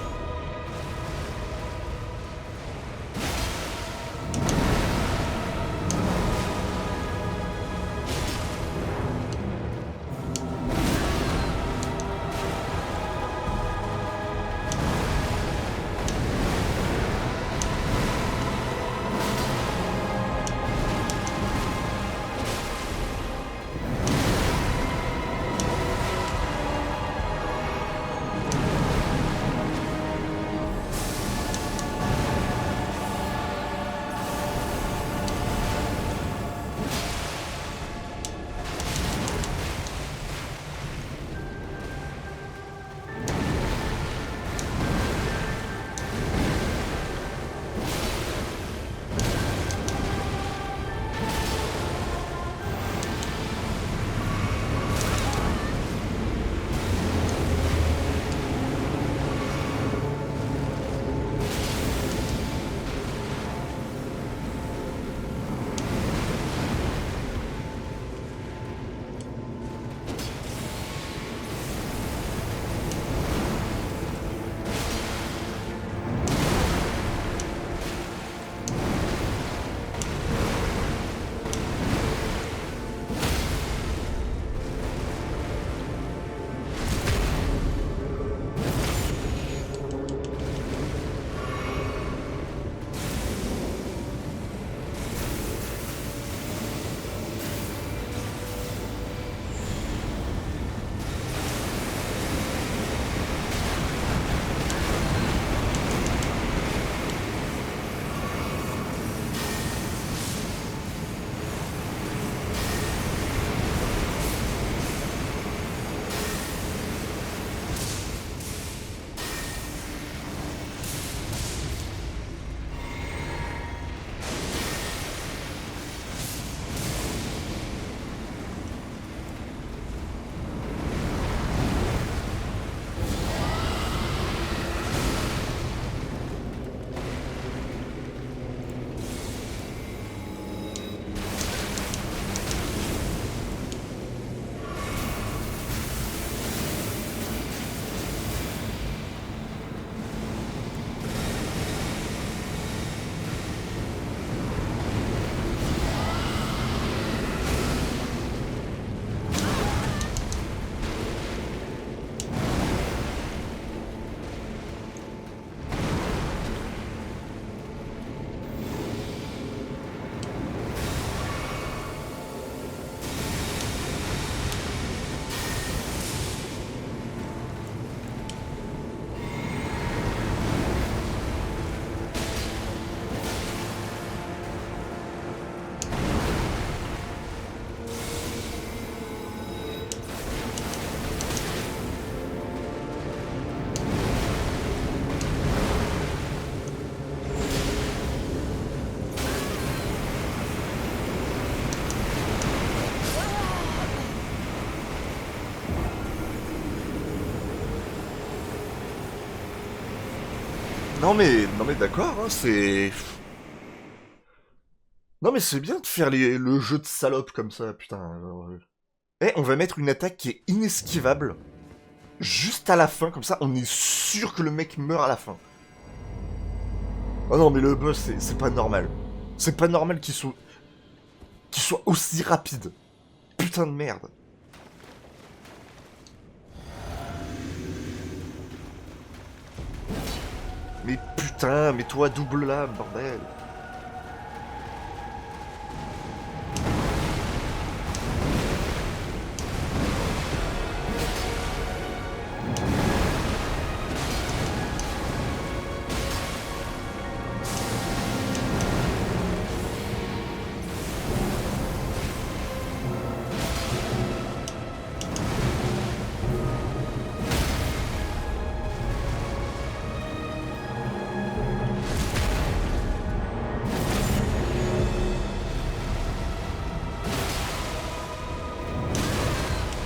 Non mais d'accord, hein, c'est... Non mais c'est bien de faire le jeu de salope comme ça, putain. Eh, on va mettre une attaque qui est inesquivable, juste à la fin, comme ça on est sûr que le mec meurt à la fin. Oh non mais le boss, c'est pas normal. C'est pas normal qu'il soit aussi rapide. Putain de merde. Mais putain, mais toi double lame, bordel.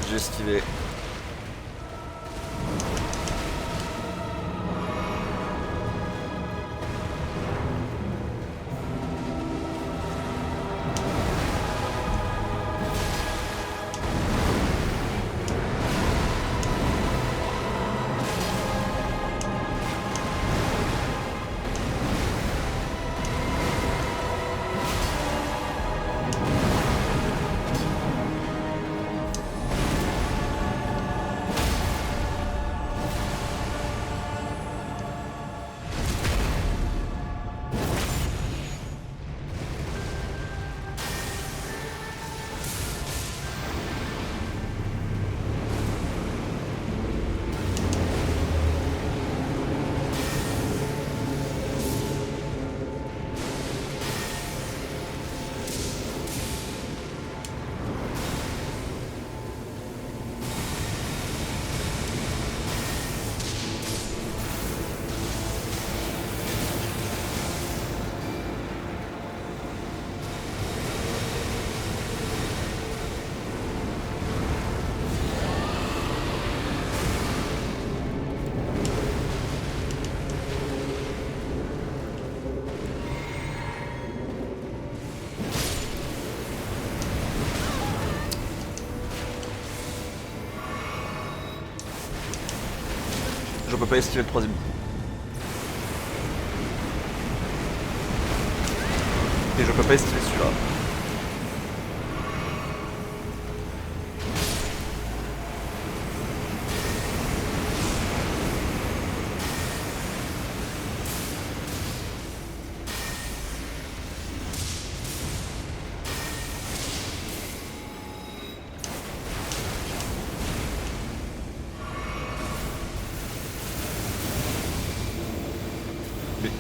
J'ai esquivé. Je peux pas esquiver le troisième coup. Et je peux pas esquiver celui-là. Mais...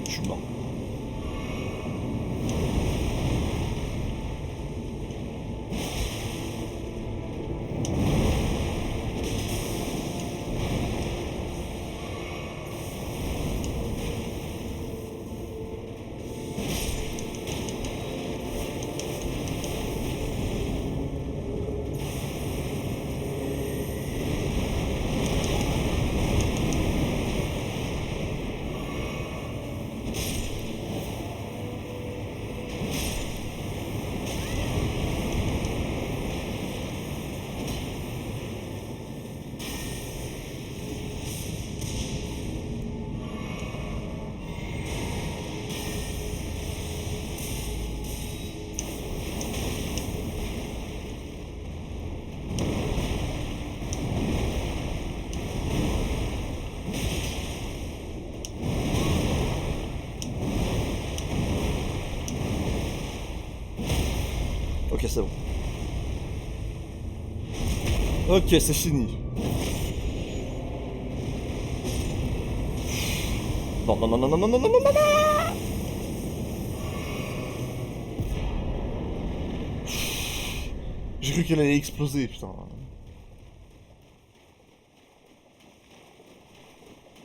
Je suis mort. Ok, c'est bon. Ok, c'est fini. Non, non, non, non, non, non, non, non, non, non, non. J'ai cru qu'elle allait exploser, putain.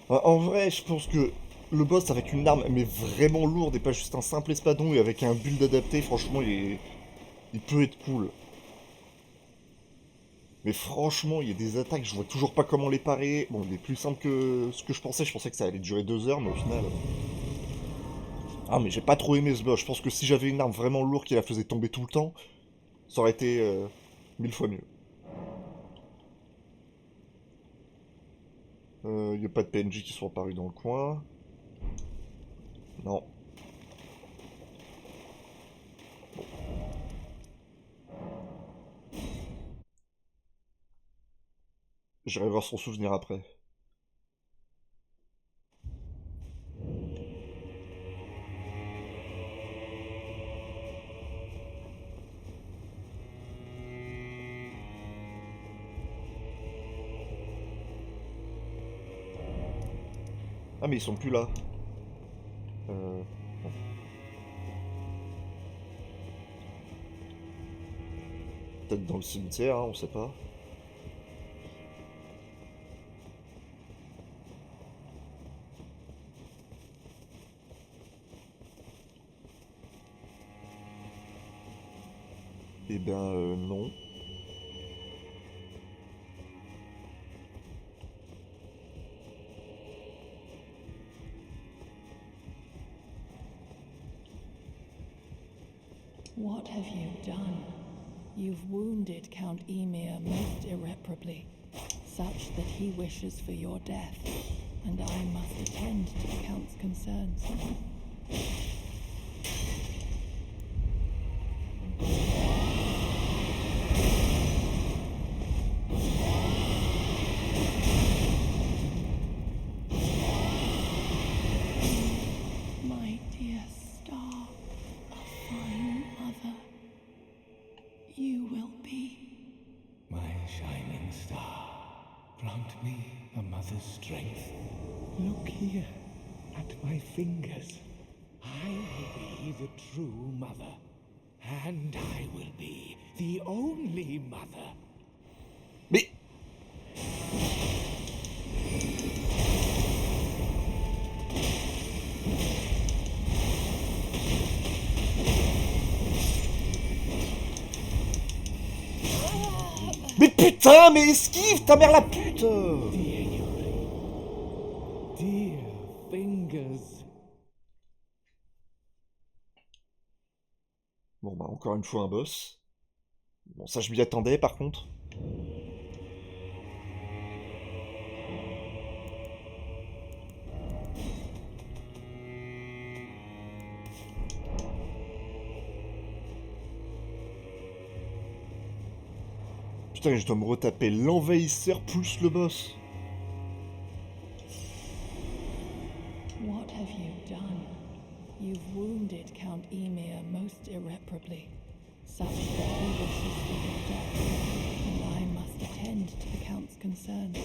En vrai, je pense que le boss avec une arme, mais vraiment lourde et pas juste un simple espadon et avec un build adapté, franchement, il peut être cool. Mais franchement, il y a des attaques, je vois toujours pas comment les parer. Bon, il est plus simple que ce que je pensais que ça allait durer 2 heures, mais au final... Ah, mais j'ai pas trop aimé ce boss. Je pense que si j'avais une arme vraiment lourde qui la faisait tomber tout le temps, ça aurait été 1000 fois mieux. Y a pas de PNJ qui sont apparus dans le coin. Non. J'irai voir son souvenir après. Ah, mais ils sont plus là. Bon. Peut-être dans le cimetière, hein, on sait pas. Eh ben, non. What have you done? You've wounded Count Emir most irreparably, such that he wishes for your death, and I must attend to the Count's concerns. My dear star, a fine mother, you will be. My shining star, grant me a mother's strength. Look here at my fingers. I will be the true mother, and I will be the only mother. Mais... Mais putain, mais esquive, ta mère la pute! Dear fingers. Bon bah encore une fois un boss. Bon ça je m'y attendais par contre. Putain je dois me retaper l'envahisseur plus le boss. What have you done? You've wounded Count Emir most irreparably, such that he wishes for your death, and I must attend to the Count's concerns.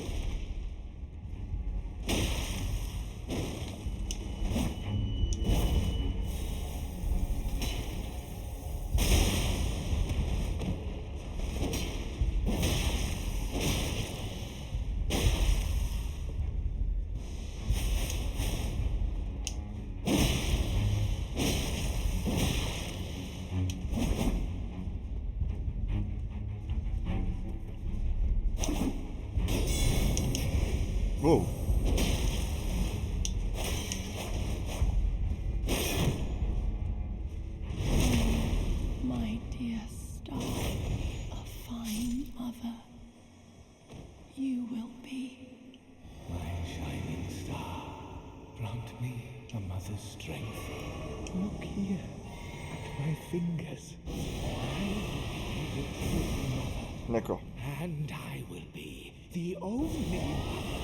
Wow. My dear star, a fine mother, you will be. My shining star, grant me a mother's strength. Look here at my fingers. I will be the true mother, D'accord. and I will be the only mother.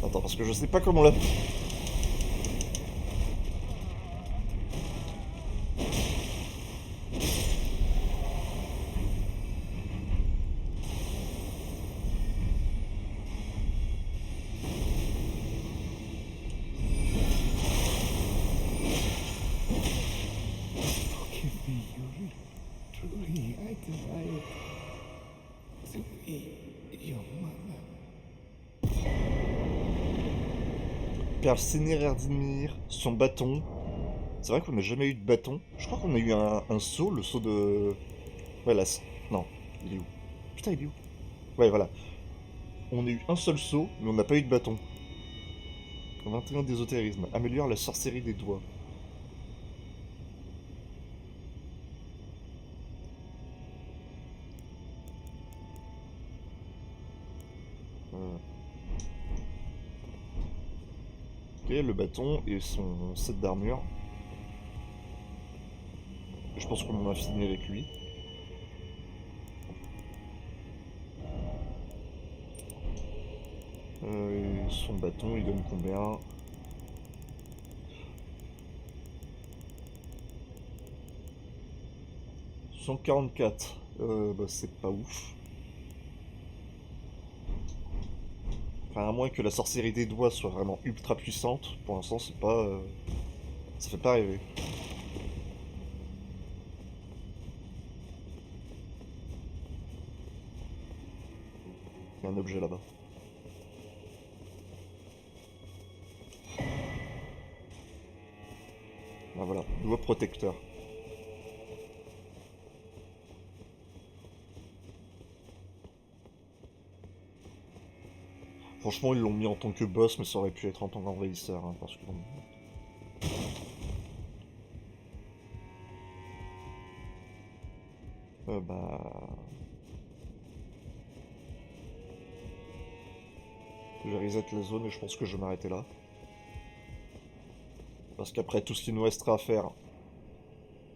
Attends, parce que je sais pas comment la... Forgive me, Yuri. Truly, I desire to be your mother. Perle Sénéraire d'Inmir, son bâton. C'est vrai qu'on n'a jamais eu de bâton. Je crois qu'on a eu un seau, le seau de... Ouais, là... Non, il est où? Putain, il est où? Ouais, voilà. On a eu un seul seau, mais on n'a pas eu de bâton. 21 d'ésotérisme. Améliore la sorcellerie des doigts. Ok, le bâton et son set d'armure. Je pense qu'on en a fini avec lui. Et son bâton, il donne combien? « 144. Bah c'est pas ouf. Enfin, à moins que la sorcellerie des doigts soit vraiment ultra puissante, pour l'instant c'est pas... ça fait pas rêver. Il y a un objet là-bas. Ah voilà, doigt protecteur. Franchement, ils l'ont mis en tant que boss, mais ça aurait pu être en tant qu'envahisseur, hein, parce que... bah... Je vais reset la zone et je pense que je vais m'arrêter là. Parce qu'après, tout ce qu'il nous restera à faire,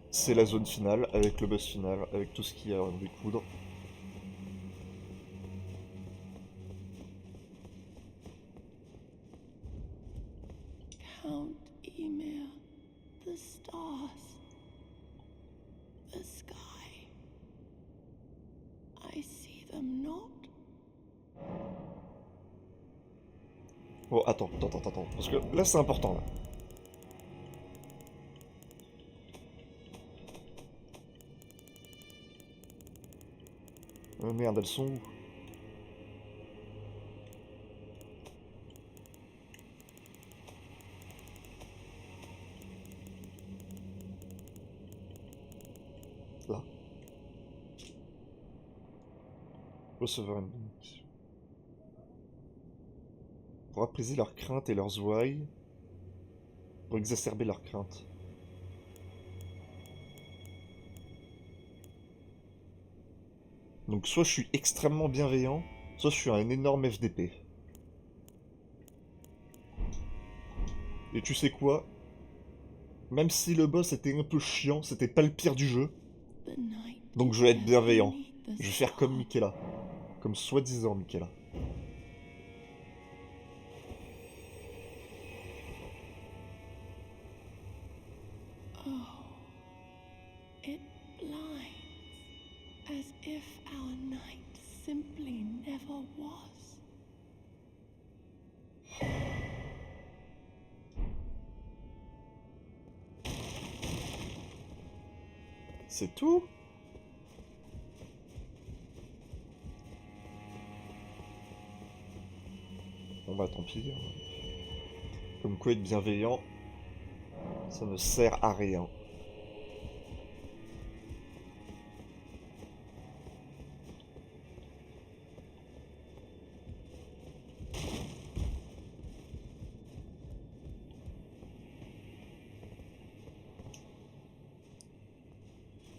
c'est la zone finale, avec le boss final, avec tout ce qu'il y a à en découdre. Count Emir, the stars, the sky. I see them not. Oh, attends, parce que là c'est important là. Merde, elles sont où? Là. Recevoir une bénédiction. Pour apaiser leurs craintes et leurs ouailles. Pour exacerber leurs craintes. Donc soit je suis extrêmement bienveillant, soit je suis un énorme FDP. Et tu sais quoi? Même si le boss était un peu chiant, c'était pas le pire du jeu. Donc je vais être bienveillant. Je vais faire comme Michaela. Comme soi-disant Michaela. Oh, it blinds, as if our night simply never was. C'est tout? Bon bah tant pis. Comme quoi être bienveillant, ça ne sert à rien.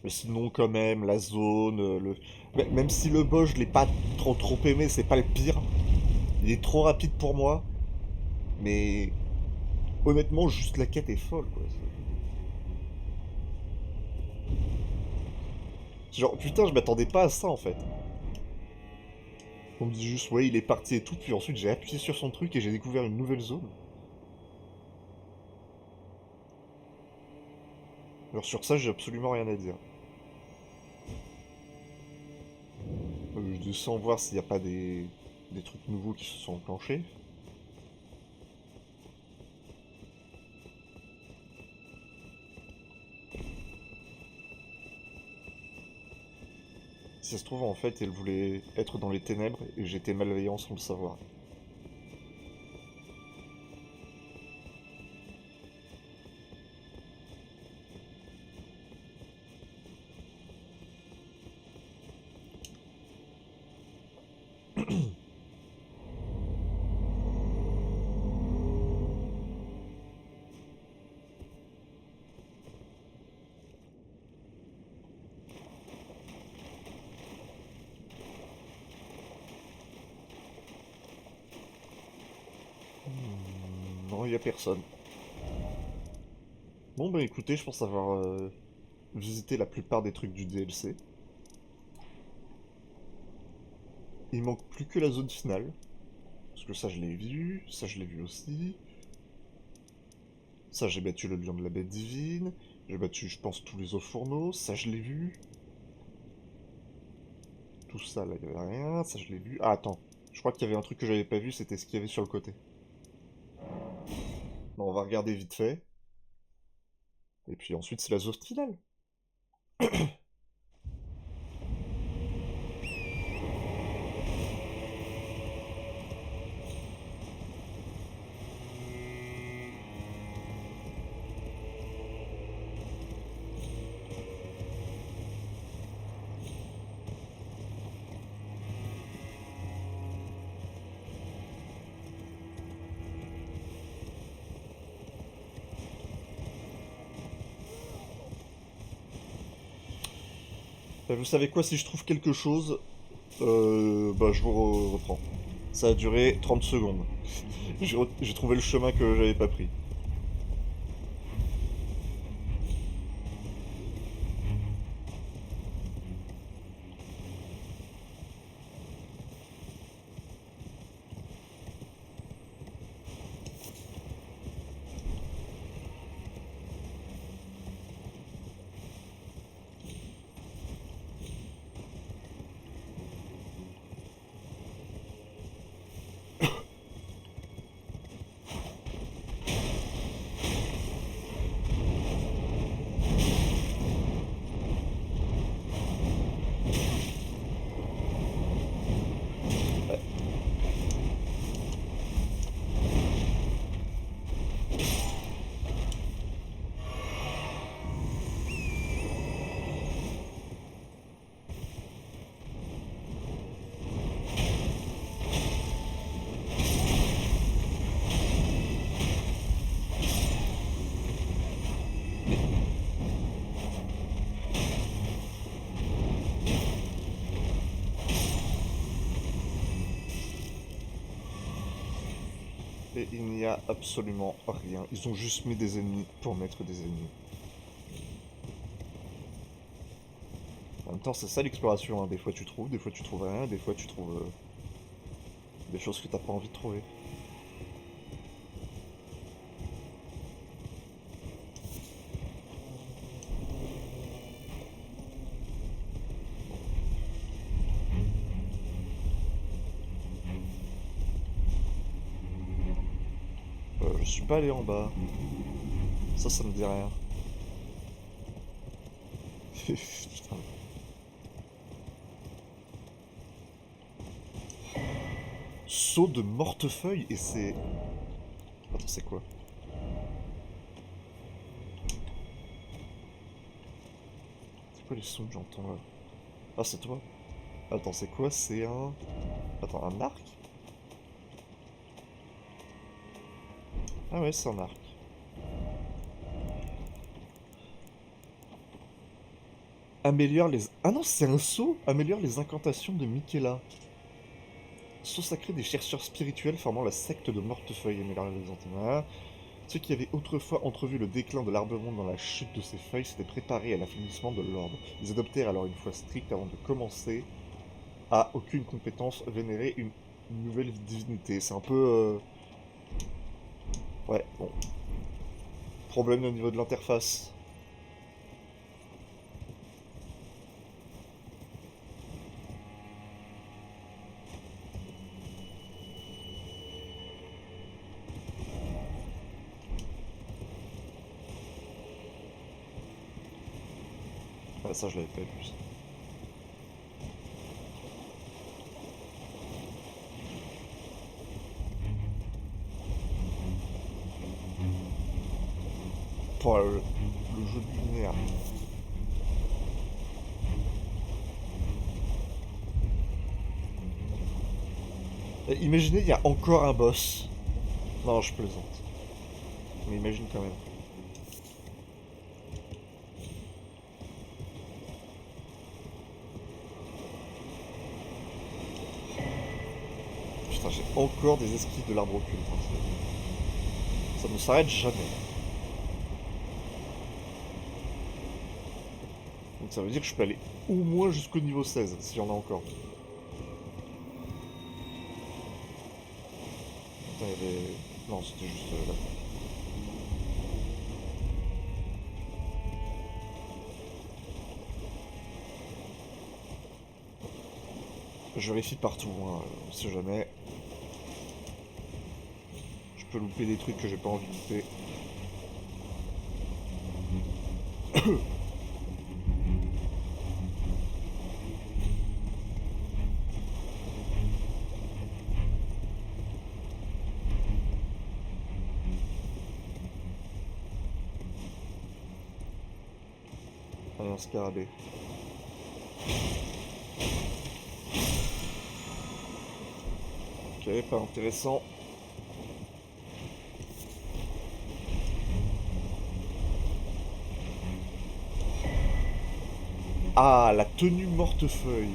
Mais sinon quand même, la zone, même si le boss je l'ai pas trop aimé, c'est pas le pire. Il est trop rapide pour moi. Mais honnêtement, juste la quête est folle quoi. Genre putain, je m'attendais pas à ça en fait. On me dit juste, ouais, il est parti et tout, puis ensuite j'ai appuyé sur son truc et j'ai découvert une nouvelle zone. Alors sur ça, j'ai absolument rien à dire. Je descends voir s'il n'y a pas des trucs nouveaux qui se sont enclenchés. Si ça se trouve, en fait, elle voulait être dans les ténèbres et j'étais malveillant sans le savoir. Non, il n'y a personne. Bon, bah écoutez, je pense avoir visité la plupart des trucs du DLC. Il manque plus que la zone finale. Parce que ça, je l'ai vu. Ça, je l'ai vu aussi. Ça, j'ai battu le lion de la bête divine. J'ai battu, je pense, tous les os fourneaux. Ça, je l'ai vu. Tout ça, là, il n'y avait rien. Ça, je l'ai vu. Ah, attends. Je crois qu'il y avait un truc que j'avais pas vu, c'était ce qu'il y avait sur le côté. Bon, on va regarder vite fait. Et puis ensuite, c'est la zone finale. Vous savez quoi, si je trouve quelque chose, bah je vous reprends. Ça a duré 30 secondes. J'ai trouvé le chemin que j'avais pas pris. Et il n'y a absolument rien. Ils ont juste mis des ennemis pour mettre des ennemis. En même temps, c'est ça l'exploration, hein. Des fois tu trouves, des fois tu trouves rien, des fois tu trouves des choses que t'as pas envie de trouver. Je suis pas allé en bas. Ça me dit rien. Putain. Saut de mortefeuille et c'est... Attends, c'est quoi? C'est quoi les sons que j'entends là? Ah, c'est toi? Attends, c'est quoi? C'est un... Attends, un arc? Ah ouais, c'est un arc. Améliore les... Ah non, c'est un sceau! Améliore les incantations de Miquella. Sceau sacré des chercheurs spirituels formant la secte de Mortefeuille. Améliore les antimains. Ceux qui avaient autrefois entrevu le déclin de l'arbre monde dans la chute de ses feuilles s'étaient préparés à l'affaiblissement de l'ordre. Ils adoptèrent alors une foi stricte avant de commencer a aucune compétence, vénérer une nouvelle divinité. C'est un peu... Ouais, bon. Problème au niveau de l'interface. Ah, ça, je l'avais pas vu. Pour le jeu lunaire. Imaginez, il y a encore un boss. Non, je plaisante. Mais imagine quand même. Putain, j'ai encore des esquisses de l'arbre occulte. Ça ne s'arrête jamais. Donc ça veut dire que je peux aller au moins jusqu'au niveau 16, s'il y en a encore. Putain, il y avait... Non, c'était juste là. Je vérifie partout, hein, on sait jamais. Je peux louper des trucs que j'ai pas envie de louper. Allez, un scarabée. Ok, pas intéressant. Ah, la tenue mortefeuille.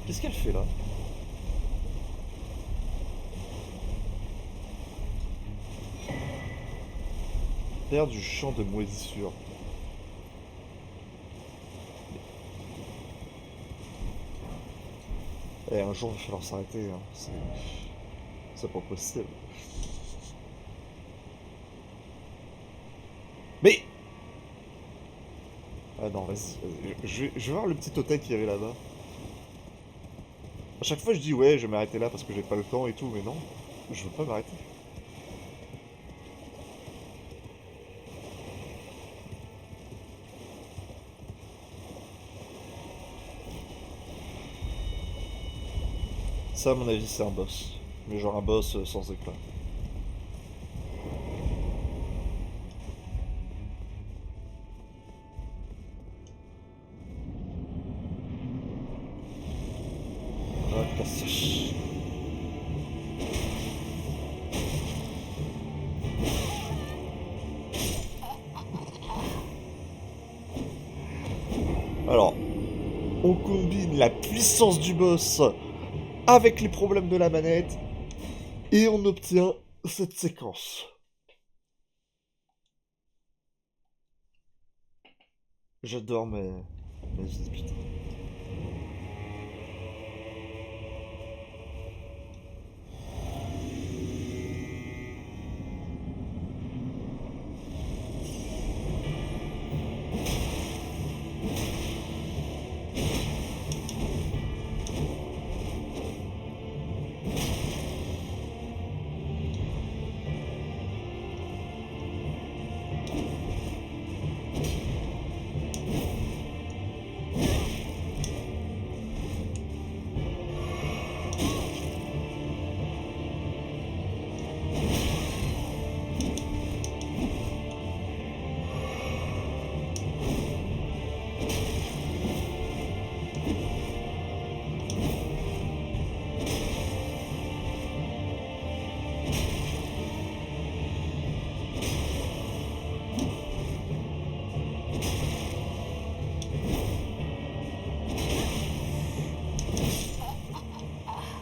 Qu'est-ce qu'elle fait là? Terre du champ de moisissure. Eh, un jour il va falloir s'arrêter, hein. C'est pas possible. Mais... Ah non, vas-y. Je vais voir le petit hôtel qu'il y avait là-bas. À chaque fois je dis ouais, je vais m'arrêter là parce que j'ai pas le temps et tout, mais non. Je veux pas m'arrêter. Ça, à mon avis, c'est un boss. Mais genre un boss sans éclat. Ah, casse. Alors, on combine la puissance du boss avec les problèmes de la manette et on obtient cette séquence. J'adore mes vies, putain.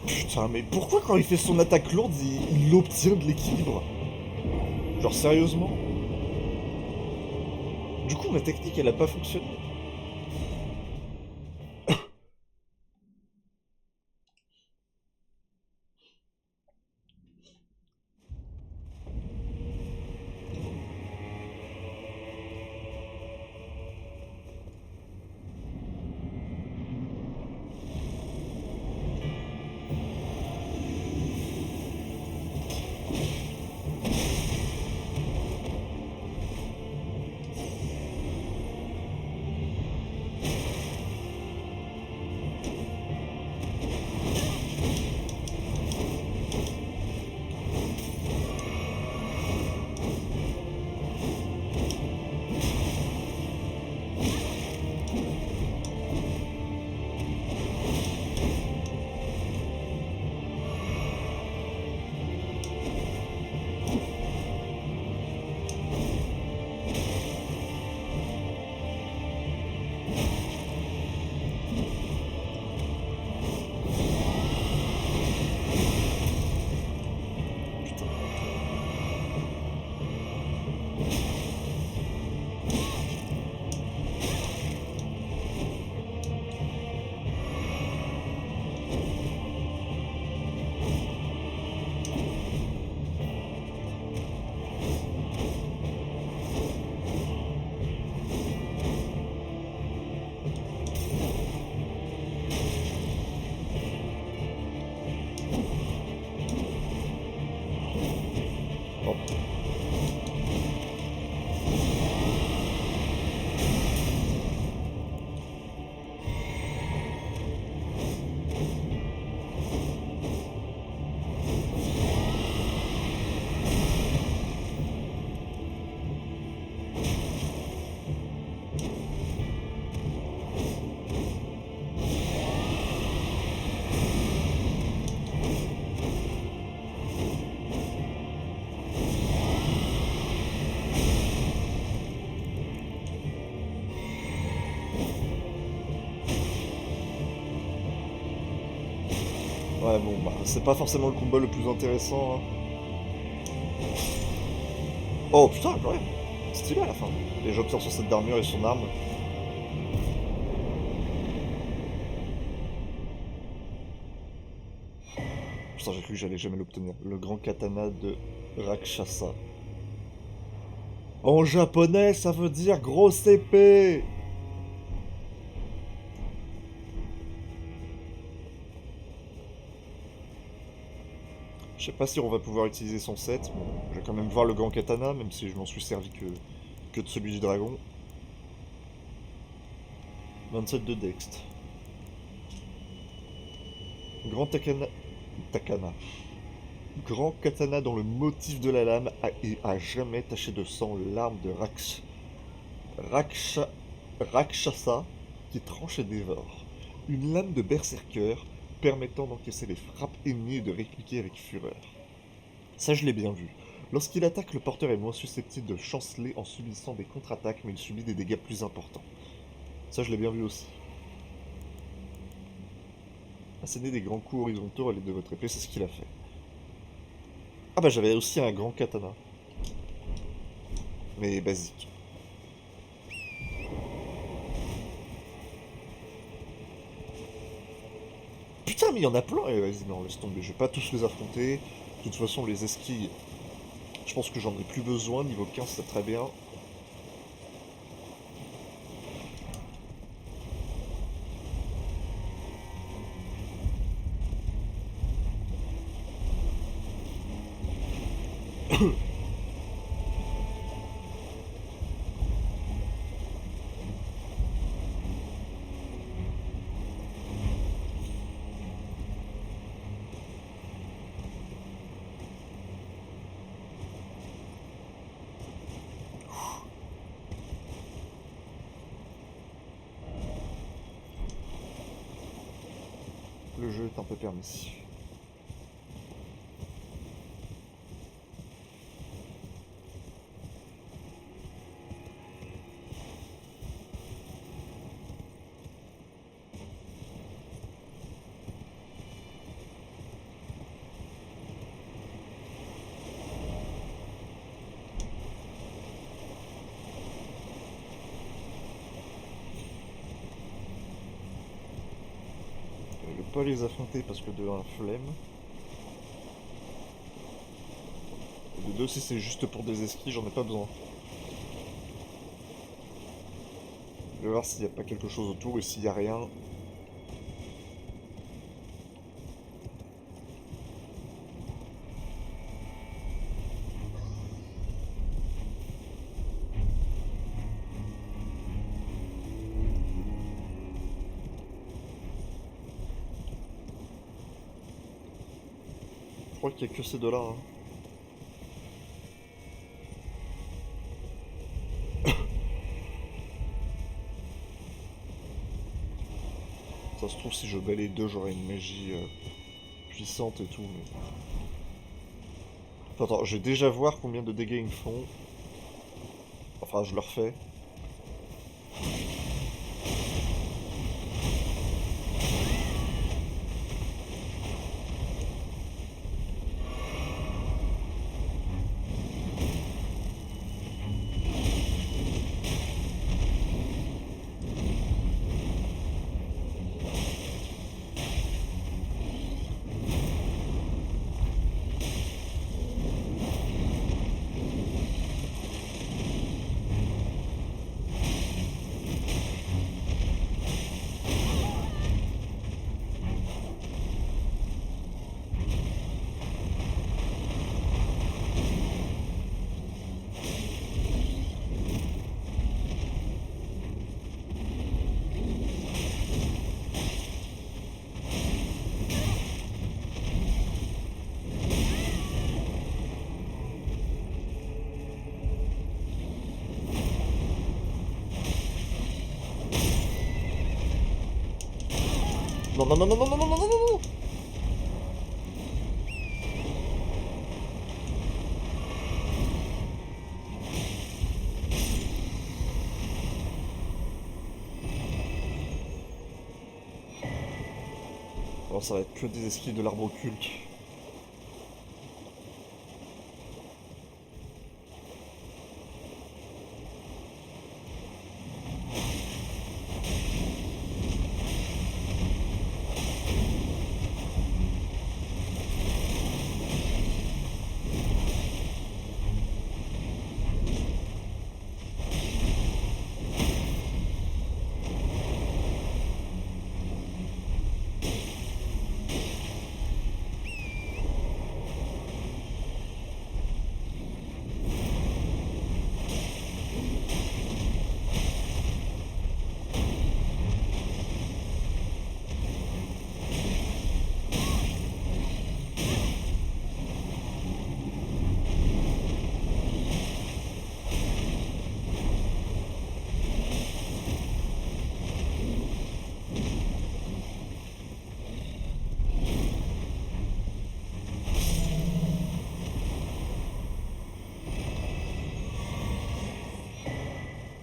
Putain, mais pourquoi quand il fait son attaque lourde, il obtient de l'équilibre? Genre sérieusement? Du coup, ma technique, elle a pas fonctionné. Ouais, bon, bah, c'est pas forcément le combat le plus intéressant. Hein. Oh putain, quand même. Stylé à la fin. Et j'observe son set d'armure et son arme. Putain, j'ai cru que j'allais jamais l'obtenir. Le grand katana de Rakshasa. En japonais, ça veut dire grosse épée. Je sais pas si on va pouvoir utiliser son set. Bon, je vais quand même voir le grand katana, même si je m'en suis servi que de celui du dragon. 27 de Dext. Grand Takana. Grand katana dont le motif de la lame est à jamais taché de sang, l'arme de Rakshasa qui tranche et dévore. Une lame de berserker permettant d'encaisser les frappes ennemies et de répliquer avec fureur. Ça, je l'ai bien vu. Lorsqu'il attaque, le porteur est moins susceptible de chanceler en subissant des contre-attaques, mais il subit des dégâts plus importants. Ça, je l'ai bien vu aussi. Asséner des grands coups horizontaux à l'aide de votre épée, c'est ce qu'il a fait. Ah bah j'avais aussi un grand katana. Mais basique. Putain, mais il y en a plein. Eh, vas-y, non, laisse tomber. Je vais pas tous les affronter. De toute façon, les esquilles, je pense que j'en ai plus besoin. Niveau 15, c'est très bien. Le jeu est un peu permissif. Je vais pas les affronter parce que de 1, flemme. Et de 2, si c'est juste pour des esquis, j'en ai pas besoin. Je vais voir s'il n'y a pas quelque chose autour et s'il n'y a rien. Je crois qu'il n'y a que ces deux-là. Hein. Ça se trouve, si je bats les deux, j'aurai une magie puissante et tout. Mais... Attends, je vais déjà voir combien de dégâts ils me font. Enfin, je leur fais. Non, non, non, non, non, non, non, non, non, non. Alors ça va être que des esquisses de l'arbre occulte.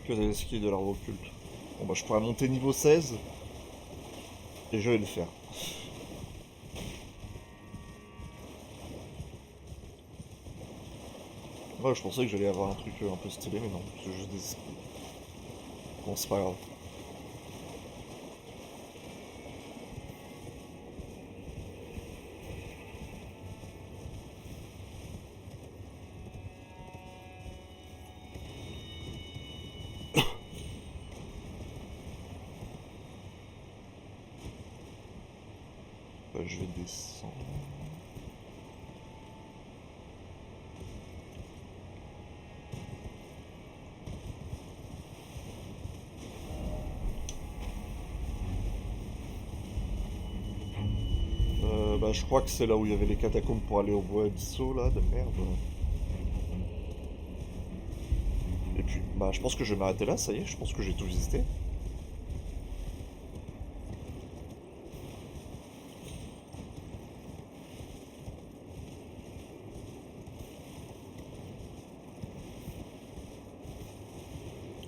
Que des esquisses de l'arbre occulte. Bon bah je pourrais monter niveau 16. Et je vais le faire. Ouais, je pensais que j'allais avoir un truc un peu stylé, mais non, c'est juste des esprits. Bon, c'est pas grave. Je vais descendre. Bah, je crois que c'est là où il y avait les catacombes pour aller au bois d'Isso, là, de merde. Et puis, bah, je pense que je vais m'arrêter là, ça y est, je pense que j'ai tout visité.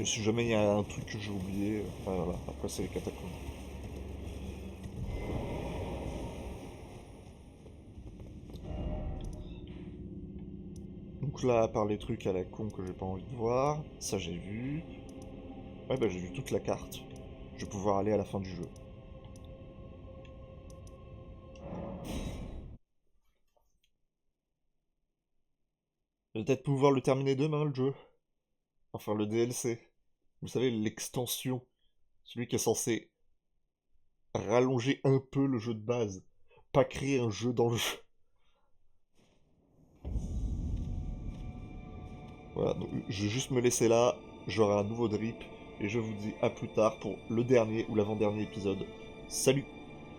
Et si jamais il y a un truc que j'ai oublié, voilà, après c'est les catacombes. Donc là, à part les trucs à la con que j'ai pas envie de voir, ça j'ai vu. Ouais, bah j'ai vu toute la carte. Je vais pouvoir aller à la fin du jeu. Je vais peut-être pouvoir le terminer demain, le jeu. Enfin, le DLC. Vous savez, l'extension. Celui qui est censé rallonger un peu le jeu de base. Pas créer un jeu dans le jeu. Voilà, donc je vais juste me laisser là. J'aurai un nouveau drip. Et je vous dis à plus tard pour le dernier ou l'avant-dernier épisode. Salut!